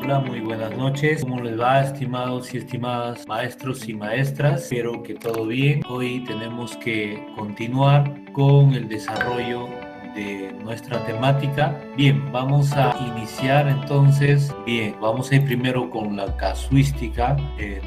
Hola, muy buenas noches. ¿Cómo les va, estimados y estimadas maestros y maestras? Espero que todo bien. Hoy tenemos que continuar con el desarrollo de nuestra temática. Bien, vamos a iniciar entonces. Bien, vamos a ir primero con la casuística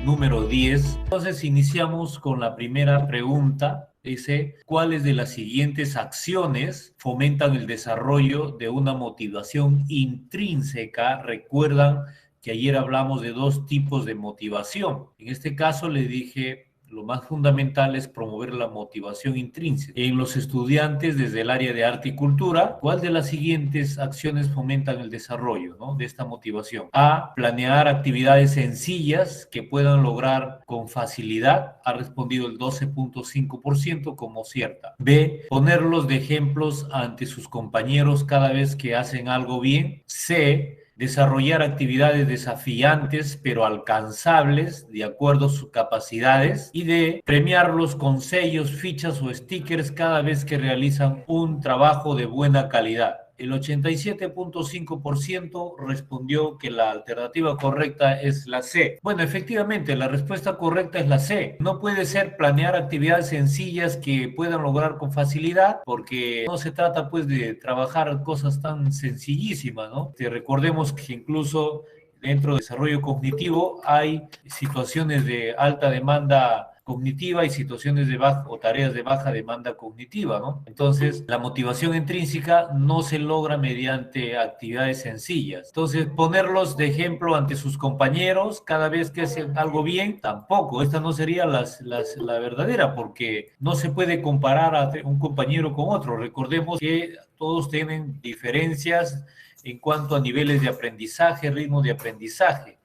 número 10. Entonces iniciamos con la primera pregunta. Dice, ¿cuáles de las siguientes acciones fomentan el desarrollo de una motivación intrínseca? Recuerdan que ayer hablamos de dos tipos de motivación. En este caso le dije, lo más fundamental es promover la motivación intrínseca. En los estudiantes desde el área de arte y cultura, ¿cuál de las siguientes acciones fomentan el desarrollo, ¿no?, de esta motivación? A, planear actividades sencillas que puedan lograr con facilidad. Ha respondido el 12.5% como cierta. B, ponerlos de ejemplos ante sus compañeros cada vez que hacen algo bien. C, desarrollar actividades desafiantes pero alcanzables de acuerdo a sus capacidades. Y D, premiarlos con sellos, fichas o stickers cada vez que realizan un trabajo de buena calidad. El 87.5% respondió que la alternativa correcta es la C. Bueno, efectivamente, la respuesta correcta es la C. No puede ser planear actividades sencillas que puedan lograr con facilidad, porque no se trata pues de trabajar cosas tan sencillísimas, ¿no? Recordemos que incluso dentro del desarrollo cognitivo hay situaciones de alta demanda cognitiva y situaciones de baja o tareas de baja demanda cognitiva, ¿no? Entonces, la motivación intrínseca no se logra mediante actividades sencillas. Entonces, ponerlos de ejemplo ante sus compañeros cada vez que hacen algo bien, tampoco. Esta no sería la verdadera, porque no se puede comparar a un compañero con otro. Recordemos que todos tienen diferencias en cuanto a niveles de aprendizaje, ritmo de aprendizaje.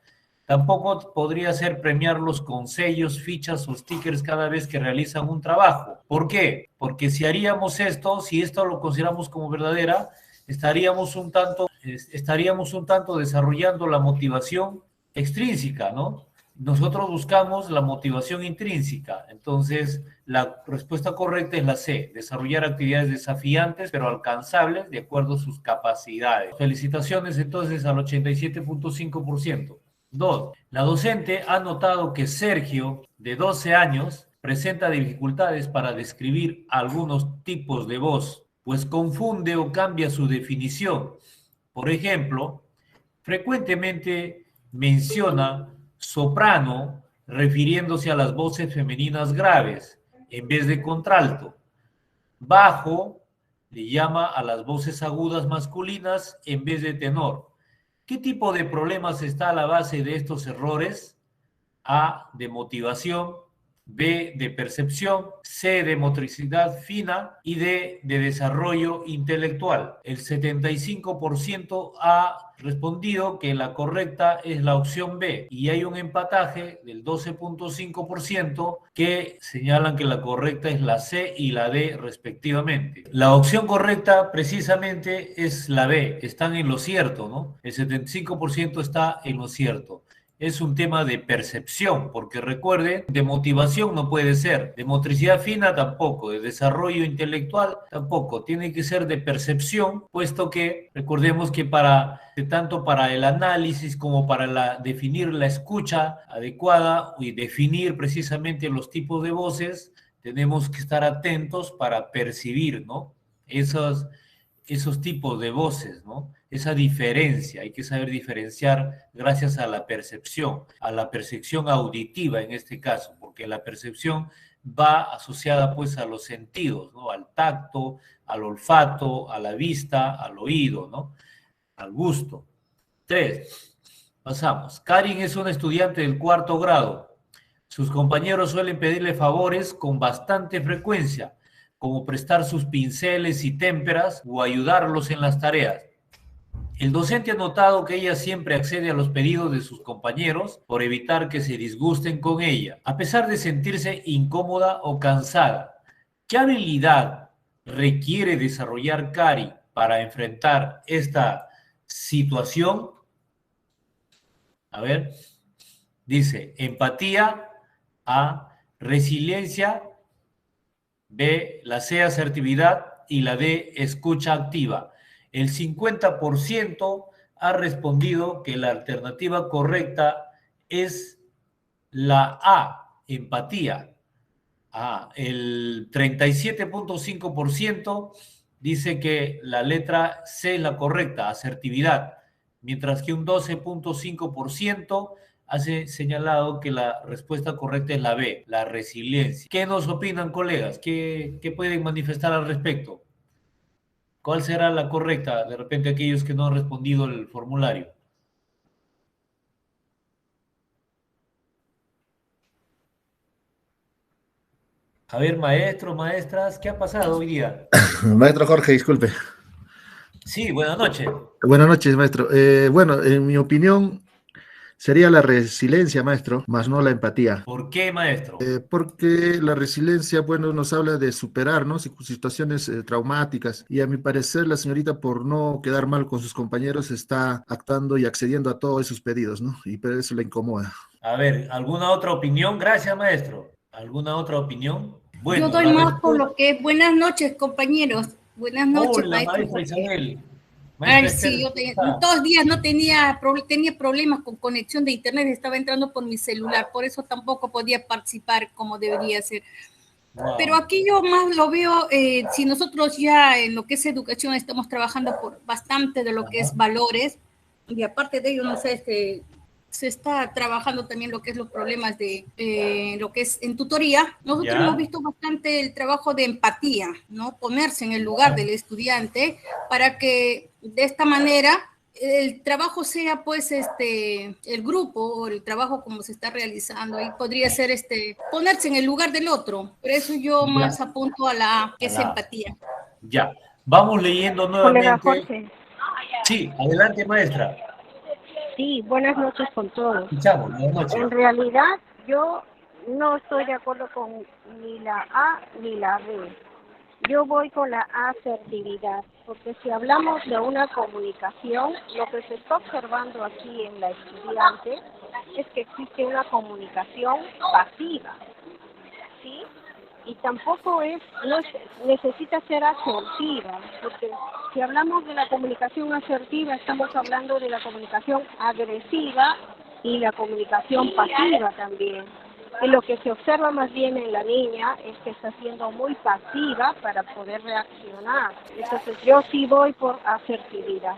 Tampoco podría ser premiarlos con sellos, fichas o stickers cada vez que realizan un trabajo. ¿Por qué? Porque si haríamos esto, si esto lo consideramos como verdadera, estaríamos un tanto desarrollando la motivación extrínseca, ¿no? Nosotros buscamos la motivación intrínseca. Entonces, la respuesta correcta es la C, desarrollar actividades desafiantes pero alcanzables de acuerdo a sus capacidades. Felicitaciones entonces al 87.5%. 2. La docente ha notado que Sergio, de 12 años, presenta dificultades para describir algunos tipos de voz, pues confunde o cambia su definición. Por ejemplo, frecuentemente menciona soprano refiriéndose a las voces femeninas graves en vez de contralto. Bajo le llama a las voces agudas masculinas en vez de tenor. ¿Qué tipo de problemas está a la base de estos errores? A, de motivación, B, de percepción, C, de motricidad fina y D, de desarrollo intelectual. El 75% ha respondido que la correcta es la opción B y hay un empataje del 12.5% que señalan que la correcta es la C y la D respectivamente. La opción correcta precisamente es la B, están en lo cierto, ¿no? El 75% está en lo cierto. Es un tema de percepción, porque recuerden, de motivación no puede ser, de motricidad fina tampoco, de desarrollo intelectual tampoco, tiene que ser de percepción, puesto que recordemos que tanto para el análisis como para definir la escucha adecuada y definir precisamente los tipos de voces, tenemos que estar atentos para percibir, ¿no?, esos tipos de voces, ¿no? Esa diferencia, hay que saber diferenciar gracias a la percepción auditiva en este caso, porque la percepción va asociada pues a los sentidos, ¿no? Al tacto, al olfato, a la vista, al oído, ¿no? Al gusto. 3. Pasamos. Karin es una estudiante del 4º grado. Sus compañeros suelen pedirle favores con bastante frecuencia, como prestar sus pinceles y témperas o ayudarlos en las tareas. El docente ha notado que ella siempre accede a los pedidos de sus compañeros por evitar que se disgusten con ella, a pesar de sentirse incómoda o cansada. ¿Qué habilidad requiere desarrollar Cari para enfrentar esta situación? A ver, dice empatía, A, resiliencia, B, la C, asertividad y la D, escucha activa. El 50% ha respondido que la alternativa correcta es la A, empatía. El 37.5% dice que la letra C es la correcta, asertividad, mientras que un 12.5% ha señalado que la respuesta correcta es la B, la resiliencia. ¿Qué nos opinan, colegas? ¿Qué pueden manifestar al respecto? ¿Cuál será la correcta? De repente aquellos que no han respondido el formulario. A ver, maestros, maestras, ¿qué ha pasado hoy día? Maestro Jorge, disculpe. Sí, buenas noches. Buenas noches, maestro. Bueno, en mi opinión sería la resiliencia, maestro, más no la empatía. ¿Por qué, maestro? Porque la resiliencia, bueno, nos habla de superar, ¿no? Situaciones traumáticas. Y a mi parecer, la señorita, por no quedar mal con sus compañeros, está actuando y accediendo a todos esos pedidos, ¿no? Y por eso le incomoda. A ver, ¿alguna otra opinión? Gracias, maestro. ¿Alguna otra opinión? Yo Bueno, doy la más por respuesta... lo que es buenas noches, compañeros. Buenas noches, Hola, maestro maestra Jorge. Isabel. Maestra Ay, Esther, sí, ¿cómo está? 2 días no tenía problemas con conexión de internet, estaba entrando por mi celular, por eso tampoco podía participar como debería ser. Pero Wow. aquí yo más lo veo, si nosotros ya en lo que es educación estamos trabajando por bastante de lo que Ajá. es valores, y aparte de ello, no sé, se está trabajando también lo que es los problemas de lo que es en tutoría. Nosotros hemos ¿Ya? visto bastante el trabajo de empatía, ¿no? Ponerse en el lugar del estudiante para que de esta manera el trabajo sea pues el grupo o el trabajo como se está realizando ahí podría ser ponerse en el lugar del otro, por eso yo Ya. más apunto a la A, que A es la... empatía. Ya. Vamos leyendo Colega nuevamente. Jorge, Sí, adelante, maestra. sí, buenas noches con todos. Escuchamos, buenas noches. En realidad, yo no estoy de acuerdo con ni la A ni la B. Yo voy con la asertividad, porque si hablamos de una comunicación, lo que se está observando aquí en la estudiante es que existe una comunicación pasiva, ¿sí? Y tampoco necesita ser asertiva, porque si hablamos de la comunicación asertiva, estamos hablando de la comunicación agresiva y la comunicación pasiva también. Y lo que se observa más bien en la niña es que está siendo muy pasiva para poder reaccionar. Entonces yo sí voy por asertividad.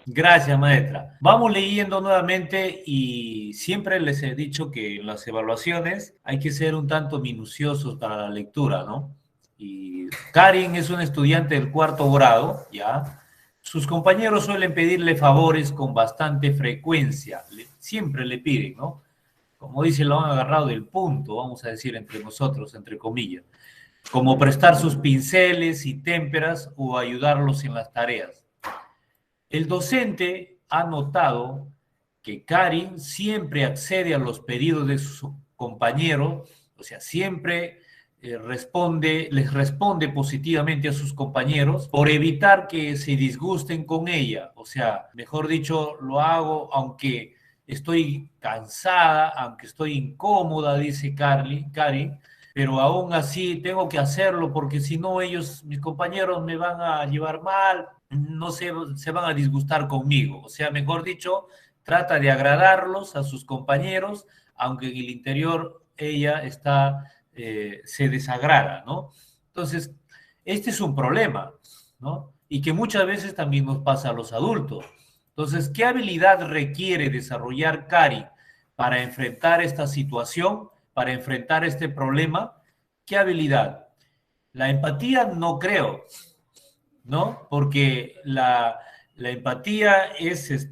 Gracias, maestra. Vamos leyendo nuevamente y siempre les he dicho que en las evaluaciones hay que ser un tanto minuciosos para la lectura, ¿no? Y Karin es una estudiante del 4º grado, ¿ya? Sus compañeros suelen pedirle favores con bastante frecuencia, siempre le piden, ¿no? Como dice, lo han agarrado del punto, vamos a decir entre nosotros, entre comillas, como prestar sus pinceles y témperas o ayudarlos en las tareas. El docente ha notado que Karin siempre accede a los pedidos de sus compañeros, o sea, siempre les responde positivamente a sus compañeros por evitar que se disgusten con ella. O sea, mejor dicho, lo hago aunque estoy cansada, aunque estoy incómoda, dice Karin, pero aún así tengo que hacerlo porque si no mis compañeros me van a llevar mal, no se van a disgustar conmigo. O sea, mejor dicho, trata de agradarlos a sus compañeros, aunque en el interior ella se desagrada, ¿no? Entonces, este es un problema, ¿no? Y que muchas veces también nos pasa a los adultos. Entonces, ¿qué habilidad requiere desarrollar Cari para enfrentar esta situación, para enfrentar este problema? ¿Qué habilidad? La empatía no creo, ¿no? Porque la empatía es,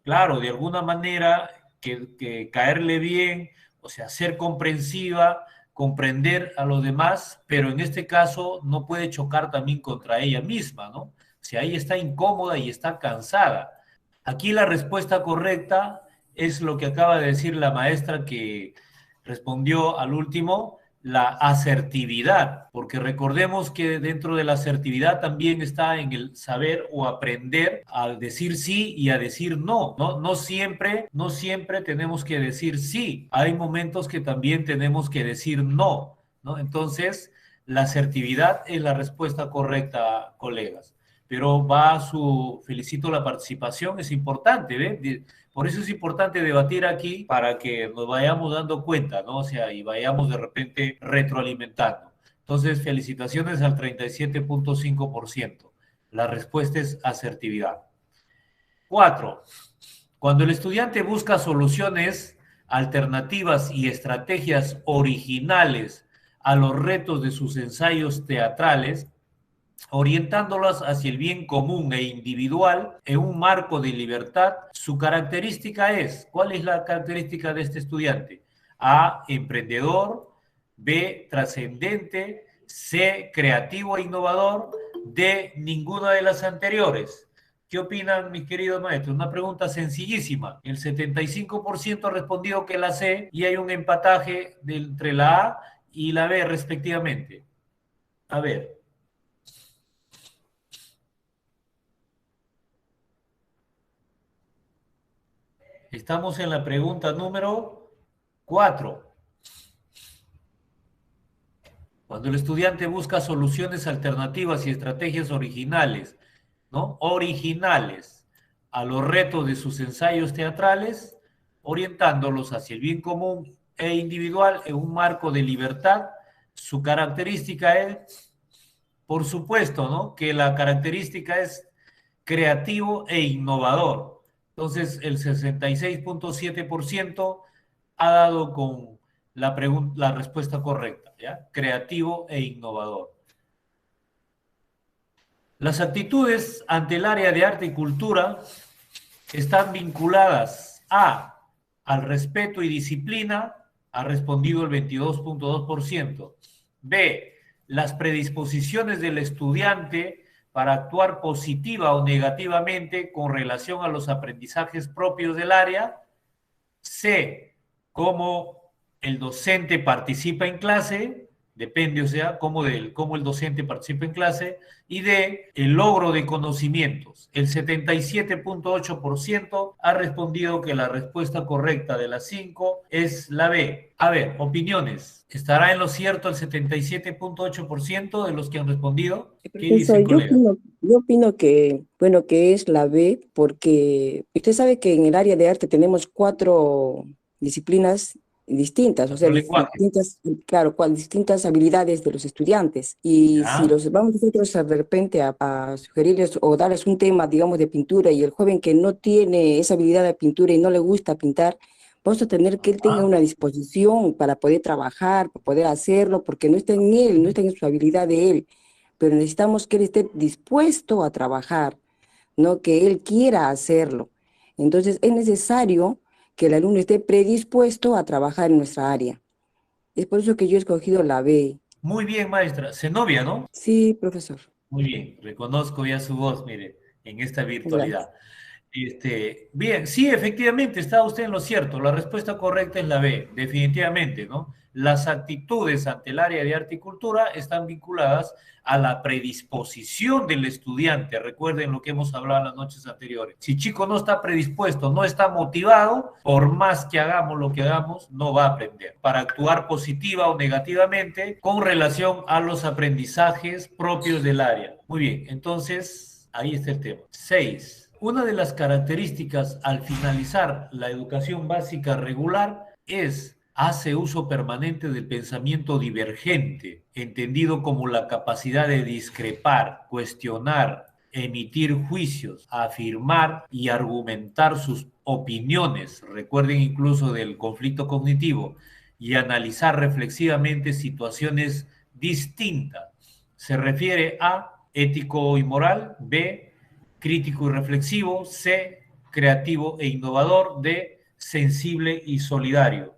claro, de alguna manera que caerle bien, o sea, ser comprensiva, comprender a los demás, pero en este caso no puede chocar también contra ella misma, ¿no? O sea, ella está incómoda y está cansada. Aquí la respuesta correcta es lo que acaba de decir la maestra que respondió al último, la asertividad, porque recordemos que dentro de la asertividad también está en el saber o aprender a decir sí y a decir no, ¿no? No siempre tenemos que decir sí, hay momentos que también tenemos que decir no, ¿no? Entonces, la asertividad es la respuesta correcta, colegas. pero felicito la participación, es importante, ¿ves? Por eso es importante debatir aquí para que nos vayamos dando cuenta, ¿no? O sea, y vayamos de repente retroalimentando. Entonces, felicitaciones al 37.5%. La respuesta es asertividad. 4. Cuando el estudiante busca soluciones alternativas y estrategias originales a los retos de sus ensayos teatrales, orientándolas hacia el bien común e individual en un marco de libertad, su característica es, ¿cuál es la característica de este estudiante? A, emprendedor; B, trascendente; C, creativo e innovador; D, ninguna de las anteriores. ¿Qué opinan, mis queridos maestros? Una pregunta sencillísima. El 75% ha respondido que la C y hay un empataje entre la A y la B respectivamente. A ver. Estamos en la pregunta número 4. Cuando el estudiante busca soluciones alternativas y estrategias originales, ¿no? Originales a los retos de sus ensayos teatrales, orientándolos hacia el bien común e individual en un marco de libertad, su característica es, por supuesto, ¿no? Que la característica es creativo e innovador. Entonces, el 66.7% ha dado con la respuesta correcta, ¿ya? Creativo e innovador. Las actitudes ante el área de arte y cultura están vinculadas al respeto y disciplina, ha respondido el 22.2%. B, las predisposiciones del estudiante para actuar positiva o negativamente con relación a los aprendizajes propios del área. C, cómo el docente participa en clase, depende, o sea, cómo el docente participa en clase. Y D, el logro de conocimientos. El 77.8% ha respondido que la respuesta correcta de las 5 es la B. A ver, opiniones. ¿Estará en lo cierto el 77.8% de los que han respondido? ¿Qué dicen, colega? Yo opino que, bueno, que es la B, porque usted sabe que en el área de arte tenemos 4 disciplinas distintas, o sea, distintas habilidades de los estudiantes. Y ¿Ya? si los vamos nosotros de repente a sugerirles o darles un tema, digamos, de pintura, y el joven que no tiene esa habilidad de pintura y no le gusta pintar, vamos a tener que él tenga una disposición para poder trabajar, para poder hacerlo, porque no está en él, no está en su habilidad de él, pero necesitamos que él esté dispuesto a trabajar, no que él quiera hacerlo. Entonces es necesario que el alumno esté predispuesto a trabajar en nuestra área. Es por eso que yo he escogido la B. Muy bien, maestra. Zenobia, ¿no? Sí, profesor. Muy bien, reconozco ya su voz, mire, en esta virtualidad. Bien, sí, efectivamente, está usted en lo cierto. La respuesta correcta es la B, definitivamente, ¿no? Las actitudes ante el área de arte y cultura están vinculadas a la predisposición del estudiante. Recuerden lo que hemos hablado en las noches anteriores. Si el chico no está predispuesto, no está motivado, por más que hagamos lo que hagamos, no va a aprender. Para actuar positiva o negativamente con relación a los aprendizajes propios del área. Muy bien, entonces, ahí está el tema. 6. Una de las características al finalizar la educación básica regular hace uso permanente del pensamiento divergente, entendido como la capacidad de discrepar, cuestionar, emitir juicios, afirmar y argumentar sus opiniones. Recuerden incluso del conflicto cognitivo, y analizar reflexivamente situaciones distintas. Se refiere a ético y moral. B, crítico y reflexivo. C, creativo e innovador. D, sensible y solidario.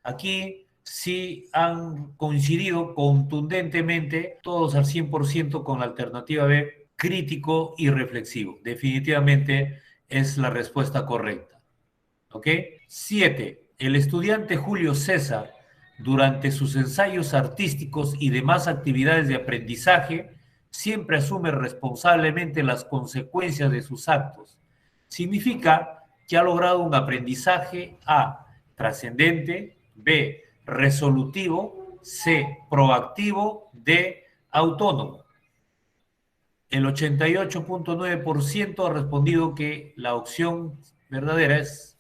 Aquí sí han coincidido contundentemente todos al 100% con la alternativa B, crítico y reflexivo. Definitivamente es la respuesta correcta. ¿Ok? 7. El estudiante Julio César, durante sus ensayos artísticos y demás actividades de aprendizaje, siempre asume responsablemente las consecuencias de sus actos. Significa que ha logrado un aprendizaje A, trascendente; B, resolutivo; C, proactivo; D, autónomo. El 88.9% ha respondido que la opción verdadera es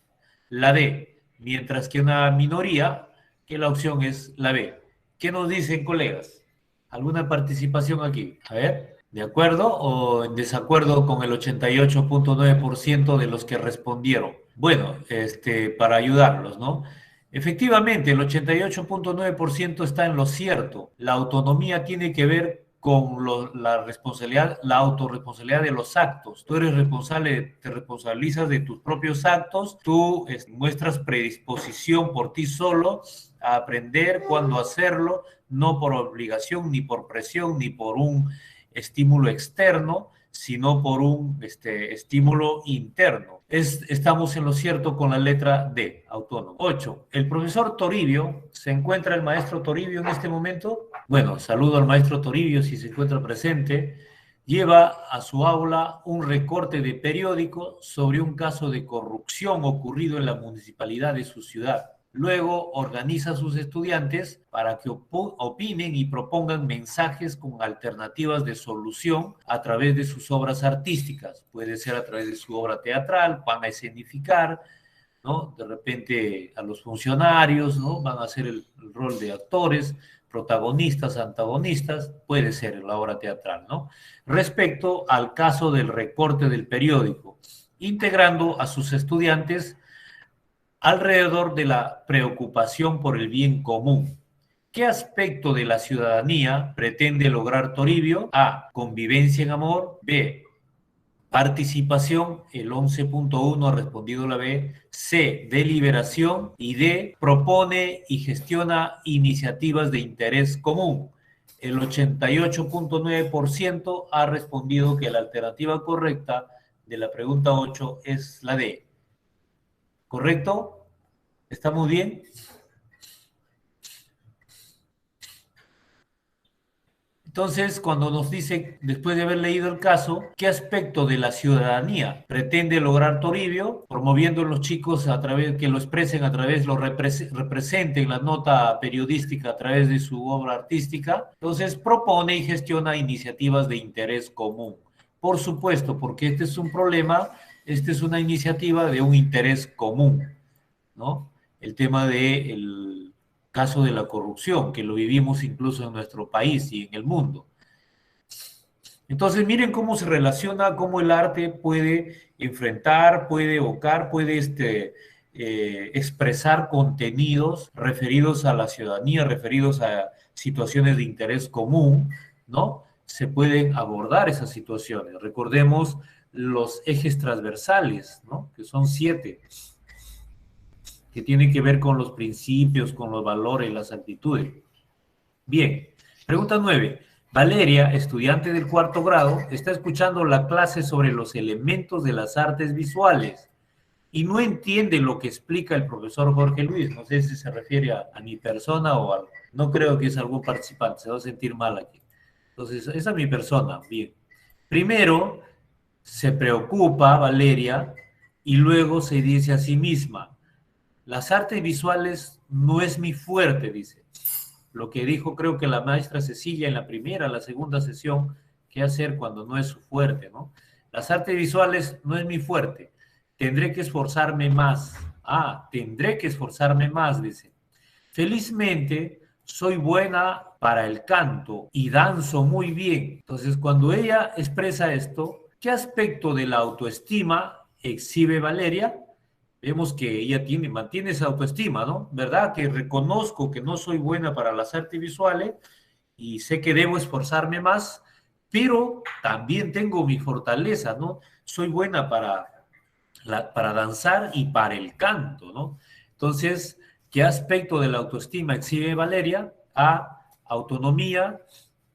la D, mientras que una minoría que la opción es la B. ¿Qué nos dicen, colegas? ¿Alguna participación aquí? A ver, ¿de acuerdo o en desacuerdo con el 88.9% de los que respondieron? Bueno, para ayudarlos, ¿no? Efectivamente, el 88.9% está en lo cierto. La autonomía tiene que ver con la responsabilidad, la autorresponsabilidad de los actos. Tú eres responsable, te responsabilizas de tus propios actos, tú muestras predisposición por ti solo a aprender cuándo hacerlo, no por obligación, ni por presión, ni por un estímulo externo, sino por un estímulo interno. Estamos en lo cierto con la letra D, autónomo. 8. El profesor Toribio, ¿se encuentra el maestro Toribio en este momento? Bueno, saludo al maestro Toribio si se encuentra presente. Lleva a su aula un recorte de periódico sobre un caso de corrupción ocurrido en la municipalidad de su ciudad. Luego organiza a sus estudiantes para que opinen y propongan mensajes con alternativas de solución a través de sus obras artísticas. Puede ser a través de su obra teatral, van a escenificar, ¿no? De repente a los funcionarios, ¿no? Van a hacer el rol de actores, protagonistas, antagonistas, puede ser en la obra teatral, ¿no? Respecto al caso del recorte del periódico, integrando a sus estudiantes alrededor de la preocupación por el bien común. ¿Qué aspecto de la ciudadanía pretende lograr Toribio? A. Convivencia en amor. B. Participación. El 11.1 ha respondido la B. C. Deliberación. Y D. Propone y gestiona iniciativas de interés común. El 88.9% ha respondido que la alternativa correcta de la pregunta 8 es la D. ¿Correcto? ¿Estamos bien? Entonces, cuando nos dice, después de haber leído el caso, ¿qué aspecto de la ciudadanía pretende lograr Toribio? Promoviendo a los chicos a través, que lo expresen a través, lo representen la nota periodística a través de su obra artística. Entonces, propone y gestiona iniciativas de interés común. Por supuesto, porque este es un problema, esta es una iniciativa de un interés común, ¿no? El tema del caso de la corrupción, que lo vivimos incluso en nuestro país y en el mundo. Entonces, miren cómo se relaciona, cómo el arte puede enfrentar, puede evocar, puede expresar contenidos referidos a la ciudadanía, referidos a situaciones de interés común, ¿no? Se pueden abordar esas situaciones. Recordemos los ejes transversales, ¿no? Que son 7, que tienen que ver con los principios, con los valores, las actitudes. Bien, pregunta 9. Valeria, estudiante del 4º grado, está escuchando la clase sobre los elementos de las artes visuales y no entiende lo que explica el profesor Jorge Luis. No sé si se refiere a mi persona o a... No creo que es algún participante, se va a sentir mal aquí. Entonces, esa es mi persona. Bien. Primero, se preocupa Valeria y luego se dice a sí misma, las artes visuales no es mi fuerte, dice. Lo que dijo creo que la maestra Cecilia en la primera, la segunda sesión, qué hacer cuando no es su fuerte, ¿no? Las artes visuales no es mi fuerte. Tendré que esforzarme más. Tendré que esforzarme más, dice. Felizmente, soy buena para el canto y danzo muy bien. Entonces, cuando ella expresa esto, ¿qué aspecto de la autoestima exhibe Valeria? Vemos que ella mantiene esa autoestima, ¿no? ¿Verdad? Que reconozco que no soy buena para las artes visuales y sé que debo esforzarme más, pero también tengo mi fortaleza, ¿no? Soy buena para danzar y para el canto, ¿no? Entonces, ¿qué aspecto de la autoestima exhibe Valeria? A, autonomía.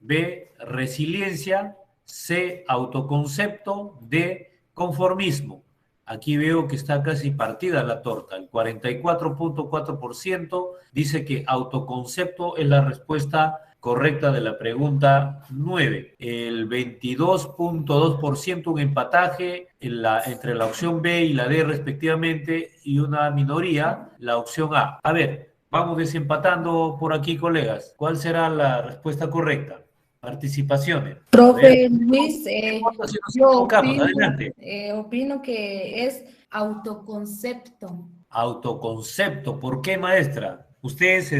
B, resiliencia. C, autoconcepto. D, conformismo. Aquí veo que está casi partida la torta. El 44.4% dice que autoconcepto es la respuesta correcta de la pregunta 9. El 22.2%, un empataje entre la opción B y la D respectivamente, y una minoría, la opción A. A ver, vamos desempatando por aquí, colegas. ¿Cuál será la respuesta correcta? Participaciones. A Profe ver. Luis, Si nos yo equivocamos, adelante. opino que es autoconcepto, Autoconcepto. ¿Por qué, maestra? Ustedes,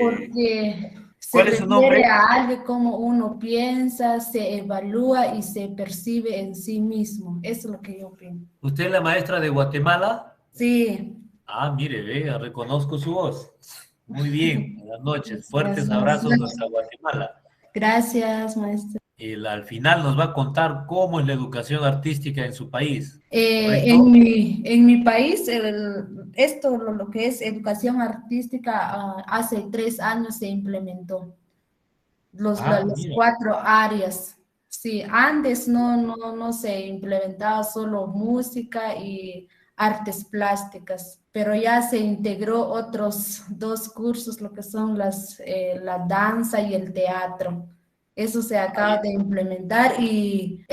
porque se ¿cuál es su nombre? refiere a algo como uno piensa, se evalúa y se percibe en sí mismo. Eso es lo que yo opino. ¿Usted es la maestra de Guatemala? Sí. Ah, mire, ve, reconozco su voz. Muy bien, buenas noches. Fuertes Gracias. abrazos hasta Guatemala. Gracias, maestra. Al final nos va a contar cómo es la educación artística en su país, ¿correcto? En mi país, lo que es educación artística, hace 3 años se implementó. Las Mira. 4 áreas. Sí, antes no se implementaba solo música y artes plásticas, pero ya se integró otros 2 cursos, lo que son la danza y el teatro. Eso se acaba de implementar y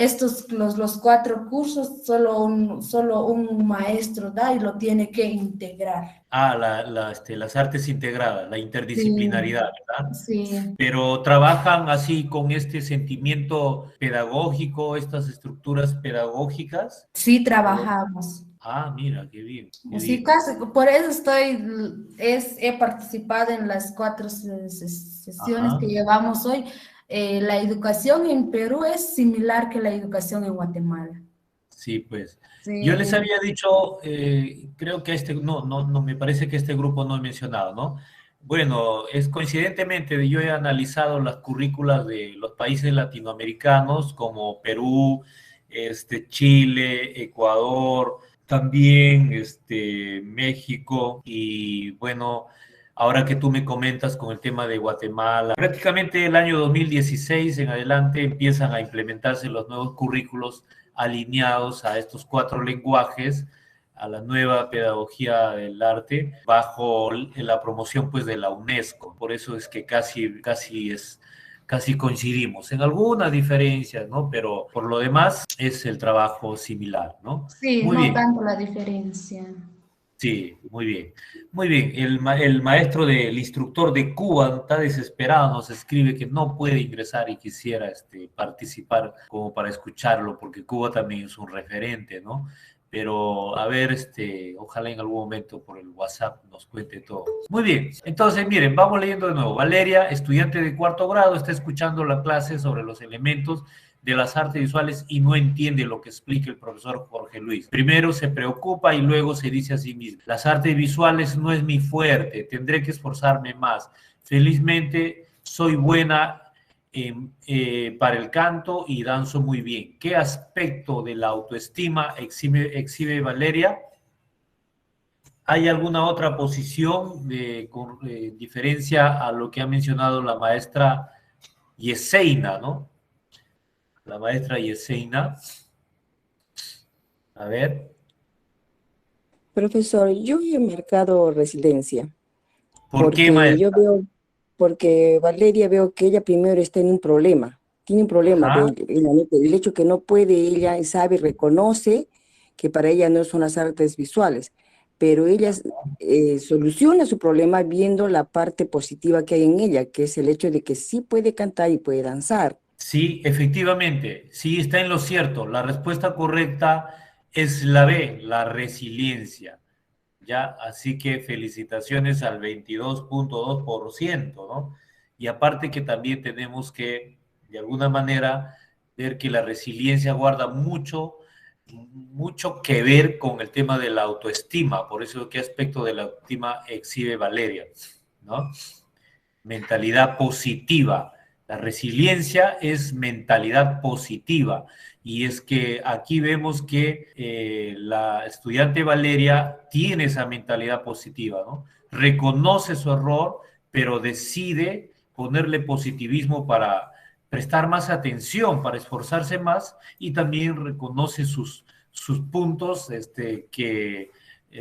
los 4 cursos solo un maestro da y lo tiene que integrar. Las artes integradas, la interdisciplinaridad, ¿verdad? Sí. Pero trabajan así con este sentimiento pedagógico, estas estructuras pedagógicas. Sí, trabajamos. Mira, qué bien. Qué Sí, bien. casi, por eso he participado en las 4 sesiones que llevamos hoy. La educación en Perú es similar que la educación en Guatemala. Sí, pues. Sí. Yo les había dicho, creo que no, me parece que este grupo no he mencionado, ¿no? Bueno, coincidentemente, yo he analizado las currículas de los países latinoamericanos como Perú, Chile, Ecuador, también México y bueno, ahora que tú me comentas con el tema de Guatemala, prácticamente el año 2016 en adelante empiezan a implementarse los nuevos currículos alineados a estos 4 lenguajes, a la nueva pedagogía del arte, bajo la promoción pues de la UNESCO. Por eso es que casi coincidimos en algunas diferencias, ¿no? Pero por lo demás es el trabajo similar, ¿no? Sí, muy no bien. tanto la diferencia. Sí, muy bien. Muy bien. El maestro el instructor de Cuba está desesperado, nos escribe que no puede ingresar y quisiera participar como para escucharlo, porque Cuba también es un referente, ¿no? Pero a ver, ojalá en algún momento por el WhatsApp nos cuente todo. Muy bien, entonces miren, vamos leyendo de nuevo. Valeria, estudiante de 4º grado, está escuchando la clase sobre los elementos de las artes visuales y no entiende lo que explica el profesor Jorge Luis. Primero se preocupa y luego se dice a sí mismo, las artes visuales no es mi fuerte, tendré que esforzarme más. Felizmente soy buena para el canto y danzo muy bien. ¿Qué aspecto de la autoestima exhibe Valeria? ¿Hay alguna otra posición con diferencia a lo que ha mencionado la maestra Yeseina, ¿no? La maestra Yeseina. A ver. Profesor, yo he marcado resiliencia. ¿Por qué, maestra? Porque Valeria veo que ella primero está en un problema. Tiene un problema el hecho que no puede, ella sabe, reconoce que para ella no son las artes visuales, pero ella soluciona su problema viendo la parte positiva que hay en ella, que es el hecho de que sí puede cantar y puede danzar. Sí, efectivamente, sí está en lo cierto. La respuesta correcta es la B, la resiliencia. Ya, así que felicitaciones al 22.2%, ¿no? Y aparte que también tenemos que, de alguna manera, ver que la resiliencia guarda mucho que ver con el tema de la autoestima. Por eso, ¿qué aspecto de la autoestima exhibe Valeria? ¿No? Mentalidad positiva. La resiliencia es mentalidad positiva y es que aquí vemos que la estudiante Valeria tiene esa mentalidad positiva, ¿no? Reconoce su error, pero decide ponerle positivismo para prestar más atención, para esforzarse más y también reconoce sus puntos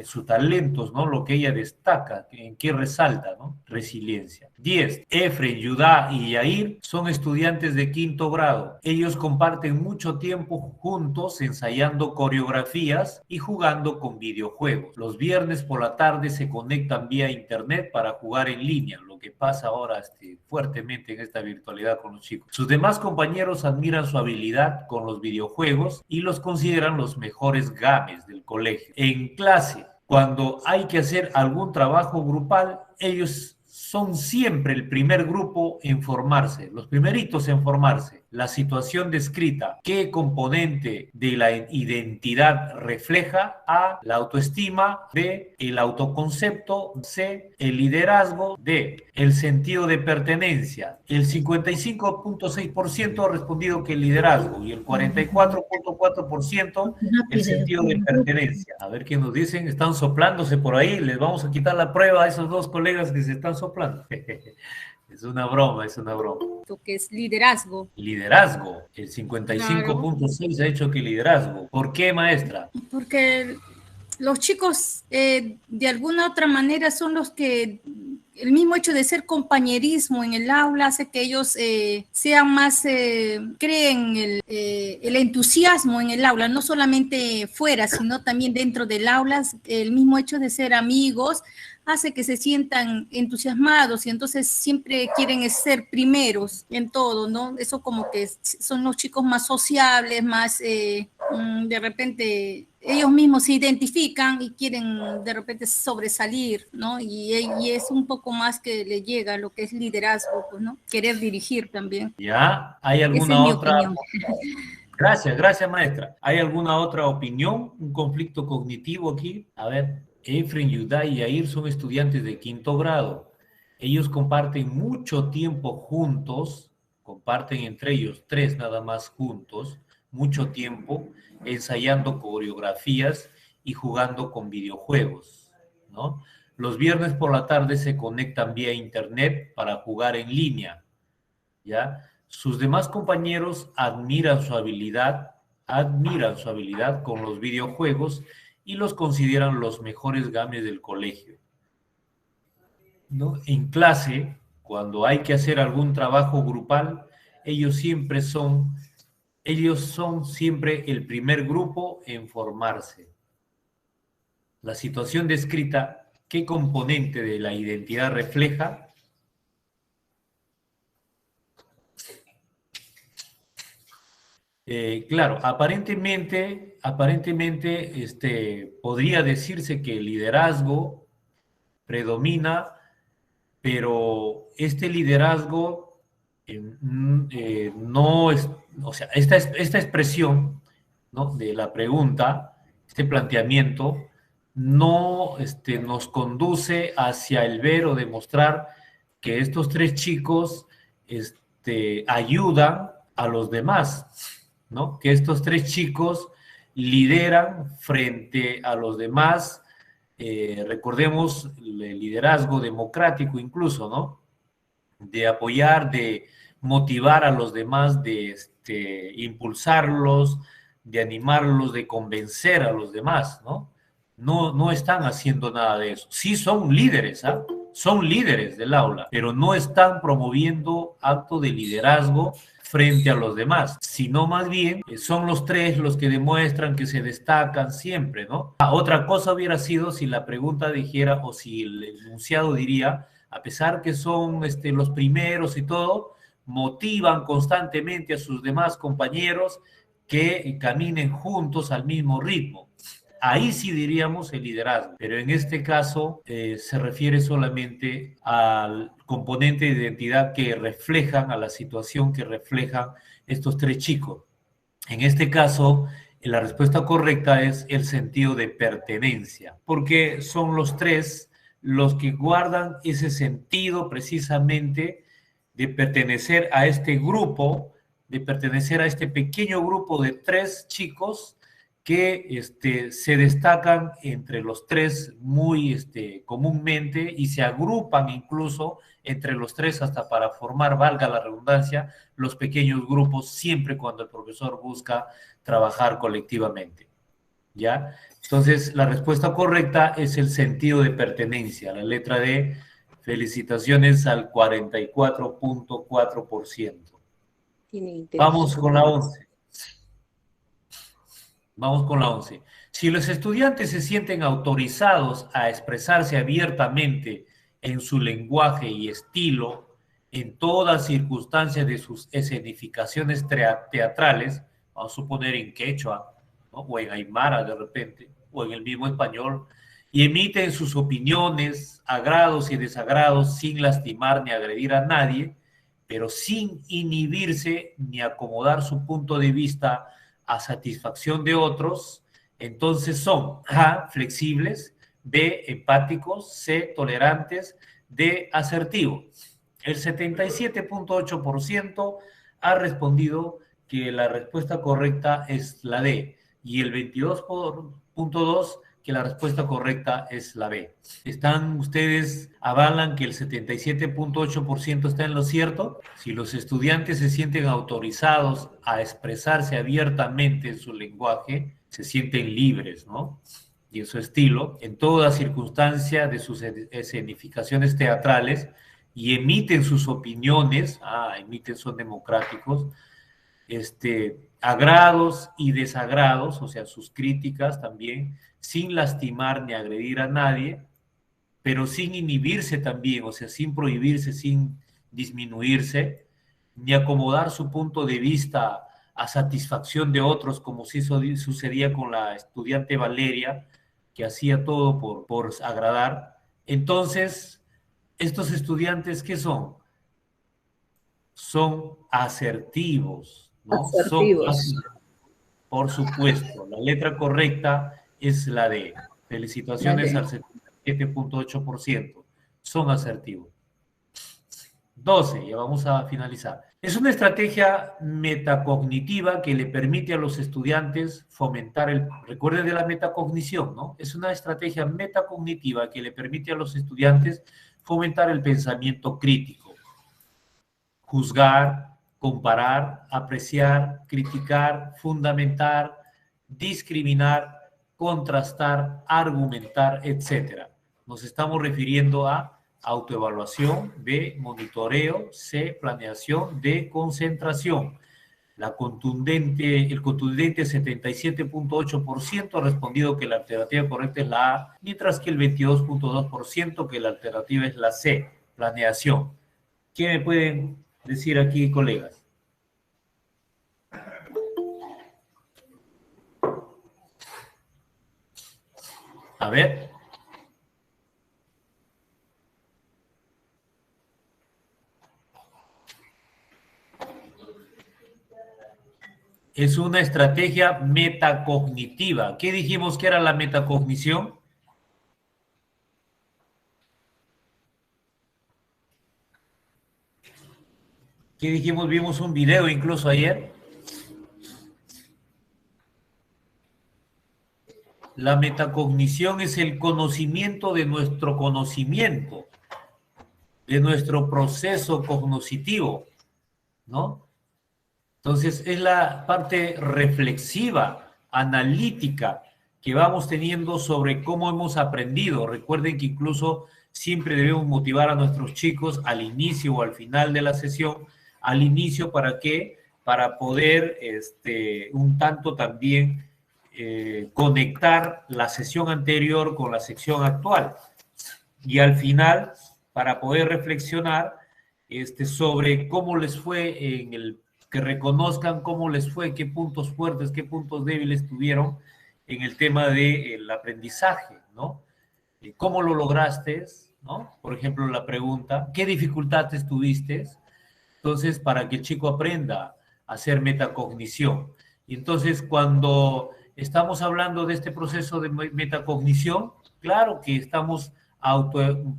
sus talentos, ¿no? Lo que ella destaca, en qué resalta, ¿no? Resiliencia. 10. Efren, Yudá y Yair son estudiantes de 5º grado. Ellos comparten mucho tiempo juntos ensayando coreografías y jugando con videojuegos. Los viernes por la tarde se conectan vía internet para jugar en línea, lo lo que pasa ahora fuertemente en esta virtualidad con los chicos. Sus demás compañeros admiran su habilidad con los videojuegos y los consideran los mejores games del colegio. En clase, cuando hay que hacer algún trabajo grupal, ellos son siempre el primer grupo en formarse, los primeritos en formarse. La situación descrita, ¿qué componente de la identidad refleja? A, la autoestima; B, el autoconcepto; C, el liderazgo; D, el sentido de pertenencia. El 55.6% ha respondido que el liderazgo y el 44.4% el sentido de pertenencia. A ver qué nos dicen, están soplándose por ahí, les vamos a quitar la prueba a esos dos colegas que se están soplando. Es una broma, es una broma. Lo que es liderazgo. Liderazgo. El 55.6 ha hecho que liderazgo. ¿Por qué, maestra? Porque los chicos de alguna otra manera son los que el mismo hecho de ser compañerismo en el aula hace que ellos sean más, creen el entusiasmo en el aula, no solamente fuera, sino también dentro del aula. El mismo hecho de ser amigos hace que se sientan entusiasmados y entonces siempre quieren ser primeros en todo, ¿no? Eso como que son los chicos más sociables, más de repente ellos mismos se identifican y quieren de repente sobresalir, ¿no? Y es un poco más que le llega lo que es liderazgo, pues, ¿no? Querer dirigir también. ¿Ya? ¿Hay alguna Esa es mi otra? opinión. Gracias, maestra. ¿Hay alguna otra opinión? ¿Un conflicto cognitivo aquí? A ver, Efren, Yuday y Yair son estudiantes de 5º grado. Ellos comparten mucho tiempo juntos, comparten entre ellos 3 nada más juntos, mucho tiempo ensayando coreografías y jugando con videojuegos, ¿no? Los viernes por la tarde se conectan vía internet para jugar en línea, ¿ya? Sus demás compañeros admiran su habilidad con los videojuegos y los consideran los mejores games del colegio, ¿no? En clase, cuando hay que hacer algún trabajo grupal, ellos son siempre el primer grupo en formarse. La situación descrita, ¿qué componente de la identidad refleja? Claro, aparentemente podría decirse que el liderazgo predomina, pero este liderazgo no es, o sea, esta expresión, ¿no?, de la pregunta, este planteamiento, no nos conduce hacia el ver o demostrar que estos 3 chicos ayudan a los demás, ¿no? Que estos 3 chicos lideran frente a los demás. Recordemos el liderazgo democrático incluso, ¿no? De apoyar, de motivar a los demás, de impulsarlos, de animarlos, de convencer a los demás, ¿no? No están haciendo nada de eso. Sí son líderes, ¿ah? Son líderes del aula, pero no están promoviendo acto de liderazgo frente a los demás, sino más bien son los 3 los que demuestran que se destacan siempre, ¿no? Otra cosa hubiera sido si la pregunta dijera, o si el enunciado diría, a pesar que son los primeros y todo, motivan constantemente a sus demás compañeros que caminen juntos al mismo ritmo. Ahí sí diríamos el liderazgo, pero en este caso se refiere solamente al componente de identidad que reflejan, a la situación que reflejan estos 3 chicos. En este caso, la respuesta correcta es el sentido de pertenencia, porque son los 3 los que guardan ese sentido precisamente de pertenecer a este grupo, de pertenecer a este pequeño grupo de 3 chicos que se destacan entre los 3 muy comúnmente y se agrupan incluso entre los 3 hasta para formar, valga la redundancia, los pequeños grupos, siempre cuando el profesor busca trabajar colectivamente, ¿ya? Entonces, la respuesta correcta es el sentido de pertenencia, la letra D. Felicitaciones al 44.4%. Vamos con la 11. Vamos con la 11. Si los estudiantes se sienten autorizados a expresarse abiertamente en su lenguaje y estilo, en todas circunstancias de sus escenificaciones teatrales, vamos a suponer en quechua, ¿no? O en aymara de repente, o en el mismo español, y emiten sus opiniones, agrados y desagrados, sin lastimar ni agredir a nadie, pero sin inhibirse ni acomodar su punto de vista a satisfacción de otros. Entonces son A, flexibles, B, empáticos, C, tolerantes, D, asertivos. El 77.8% ha respondido que la respuesta correcta es la D y el 22.2% que la respuesta correcta es la B. ¿Están ustedes, avalan que el 77.8% está en lo cierto? Si los estudiantes se sienten autorizados a expresarse abiertamente en su lenguaje, se sienten libres, ¿no? Y en su estilo, en toda circunstancia de sus escenificaciones teatrales, y emiten sus opiniones, son democráticos, agrados y desagrados, o sea, sus críticas también, sin lastimar ni agredir a nadie, pero sin inhibirse también, o sea, sin prohibirse, sin disminuirse, ni acomodar su punto de vista a satisfacción de otros, como sí sucedía con la estudiante Valeria, que hacía todo por agradar. Entonces, estos estudiantes, ¿qué son? Son asertivos, ¿no? Asertivos. Por supuesto, la letra correcta es la D. Felicitaciones al 77.8%. Son asertivos. 12, ya vamos a finalizar. Es una estrategia metacognitiva que le permite a los estudiantes fomentar recuerden de la metacognición, ¿no? Es una estrategia metacognitiva que le permite a los estudiantes fomentar el pensamiento crítico, juzgar, comparar, apreciar, criticar, fundamentar, discriminar, contrastar, argumentar, etc. Nos estamos refiriendo a autoevaluación, B, monitoreo, C, planeación, D, concentración. El contundente 77.8% ha respondido que la alternativa correcta es la A, mientras que el 22.2% que la alternativa es la C, planeación. ¿Qué me pueden decir aquí, colegas? A ver. Es una estrategia metacognitiva. ¿Qué dijimos que era la metacognición? ¿Qué dijimos? Vimos un video incluso ayer. La metacognición es el conocimiento de nuestro conocimiento, de nuestro proceso cognoscitivo, ¿no? Entonces, es la parte reflexiva, analítica, que vamos teniendo sobre cómo hemos aprendido. Recuerden que incluso siempre debemos motivar a nuestros chicos al inicio o al final de la sesión. Al inicio, ¿para qué? Para poder un tanto también conectar la sesión anterior con la sección actual. Y al final, para poder reflexionar sobre cómo les fue que reconozcan cómo les fue, qué puntos fuertes, qué puntos débiles tuvieron en el tema del aprendizaje, ¿no? ¿Cómo lo lograste? ¿No? Por ejemplo, la pregunta, ¿qué dificultades tuviste? Entonces, para que el chico aprenda a hacer metacognición. Y entonces, cuando estamos hablando de este proceso de metacognición, claro que estamos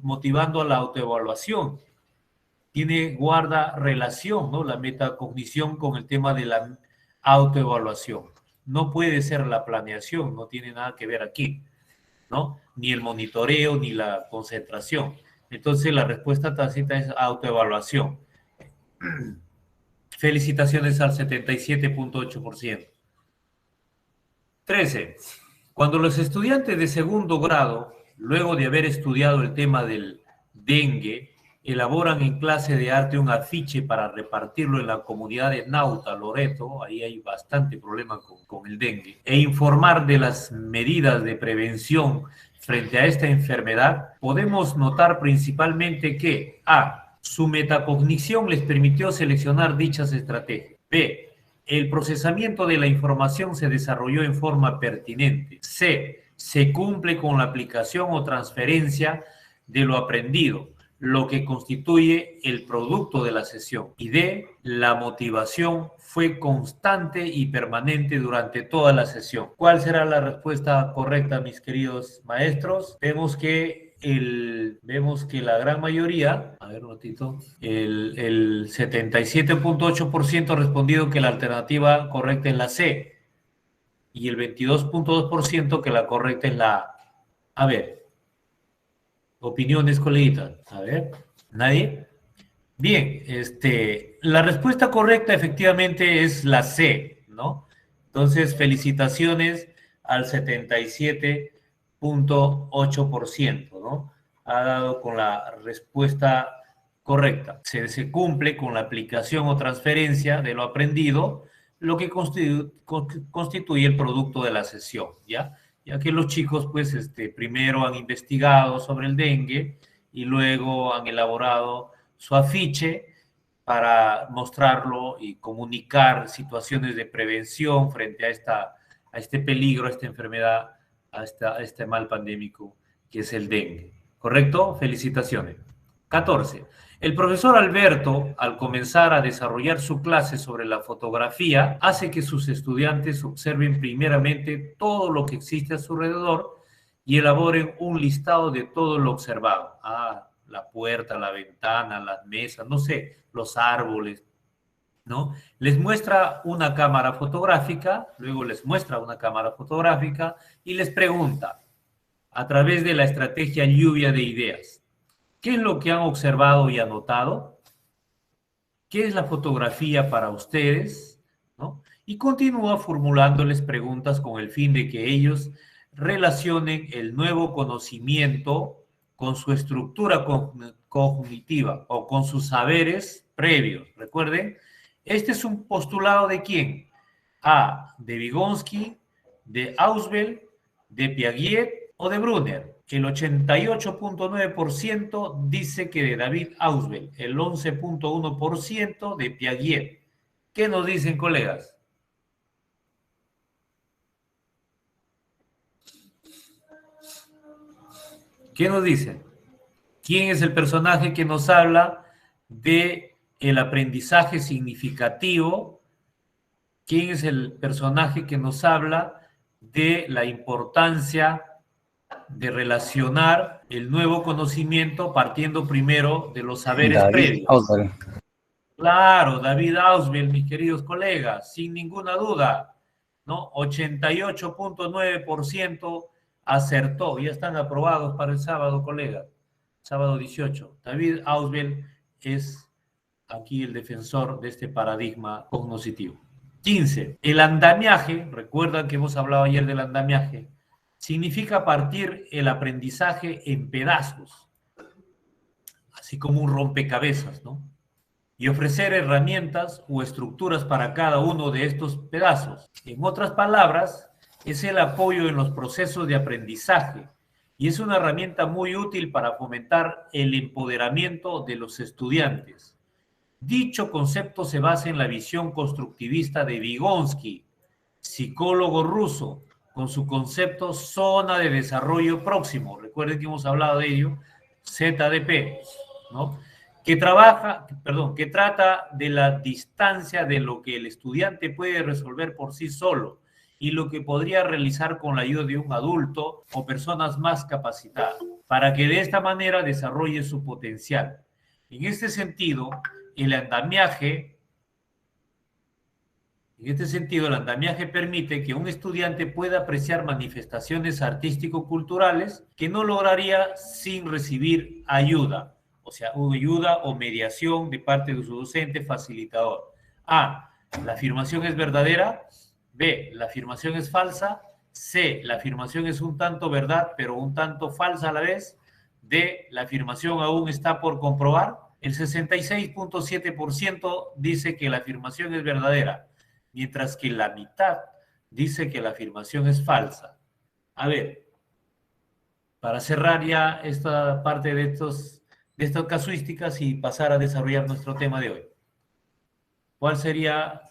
motivando a la autoevaluación. Guarda relación, ¿no? La metacognición con el tema de la autoevaluación. No puede ser la planeación, no tiene nada que ver aquí, ¿no? Ni el monitoreo, ni la concentración. Entonces, la respuesta tácita es autoevaluación. Felicitaciones al 77.8%. 13. Cuando los estudiantes de segundo grado, luego de haber estudiado el tema del dengue, elaboran en clase de arte un afiche para repartirlo en la comunidad de Nauta, Loreto, ahí hay bastante problema con el dengue, e informar de las medidas de prevención frente a esta enfermedad, podemos notar principalmente que A, su metacognición les permitió seleccionar dichas estrategias. B, el procesamiento de la información se desarrolló en forma pertinente. C, se cumple con la aplicación o transferencia de lo aprendido, lo que constituye el producto de la sesión. Y D, la motivación fue constante y permanente durante toda la sesión. ¿Cuál será la respuesta correcta, mis queridos maestros? Vemos que la gran mayoría, a ver un ratito, el 77.8% ha respondido que la alternativa correcta es la C y el 22.2% que la correcta es la A. A ver, opiniones, coleguitas. A ver, ¿nadie? Bien, la respuesta correcta efectivamente es la C, ¿no? Entonces, felicitaciones al 77.8%, ¿no? Ha dado con la respuesta correcta. Se cumple con la aplicación o transferencia de lo aprendido, lo que constituye el producto de la sesión, ¿ya? Ya que los chicos, pues, primero han investigado sobre el dengue y luego han elaborado su afiche para mostrarlo y comunicar situaciones de prevención frente a este peligro, a esta enfermedad, a este mal pandémico que es el dengue. ¿Correcto? Felicitaciones. 14. El profesor Alberto, al comenzar a desarrollar su clase sobre la fotografía, hace que sus estudiantes observen primeramente todo lo que existe a su alrededor y elaboren un listado de todo lo observado. La puerta, la ventana, las mesas, no sé, los árboles, ¿no? Les muestra una cámara fotográfica, luego les muestra una cámara fotográfica y les pregunta, a través de la estrategia lluvia de ideas, ¿qué es lo que han observado y anotado? ¿Qué es la fotografía para ustedes? ¿No? Y continúa formulándoles preguntas con el fin de que ellos relacionen el nuevo conocimiento con su estructura cognitiva o con sus saberes previos. Recuerden, este es un postulado ¿de quién? A, de Vygotsky, de Ausubel, de Piaget o de Brunner. El 88.9% dice que de David Ausubel, el 11.1% de Piaget. ¿Qué nos dicen, colegas? ¿Qué nos dicen? ¿Quién es el personaje que nos habla de el aprendizaje significativo? ¿Quién es el personaje que nos habla de la importancia de relacionar el nuevo conocimiento partiendo primero de los saberes previos? Ausubel. Claro, David Ausubel, mis queridos colegas, sin ninguna duda, ¿no? 88.9% acertó. Ya están aprobados para el sábado, colegas. Sábado 18. David Ausubel es aquí el defensor de este paradigma cognoscitivo. 15. El andamiaje, recuerdan que hemos hablado ayer del andamiaje, significa partir el aprendizaje en pedazos, así como un rompecabezas, ¿no? Y ofrecer herramientas o estructuras para cada uno de estos pedazos. En otras palabras, es el apoyo en los procesos de aprendizaje y es una herramienta muy útil para fomentar el empoderamiento de los estudiantes. Dicho concepto se basa en la visión constructivista de Vygotsky, psicólogo ruso, con su concepto zona de desarrollo próximo. Recuerden que hemos hablado de ello, ZDP, ¿no? Que trata de la distancia de lo que el estudiante puede resolver por sí solo y lo que podría realizar con la ayuda de un adulto o personas más capacitadas, para que de esta manera desarrolle su potencial. En este sentido, el andamiaje permite que un estudiante pueda apreciar manifestaciones artístico-culturales que no lograría sin recibir ayuda, o sea, ayuda o mediación de parte de su docente facilitador. A, la afirmación es verdadera. B, la afirmación es falsa. C, la afirmación es un tanto verdad, pero un tanto falsa a la vez. D, la afirmación aún está por comprobar. El 66.7% dice que la afirmación es verdadera, mientras que la mitad dice que la afirmación es falsa. A ver, para cerrar ya esta parte de estas casuísticas y pasar a desarrollar nuestro tema de hoy. ¿Cuál sería?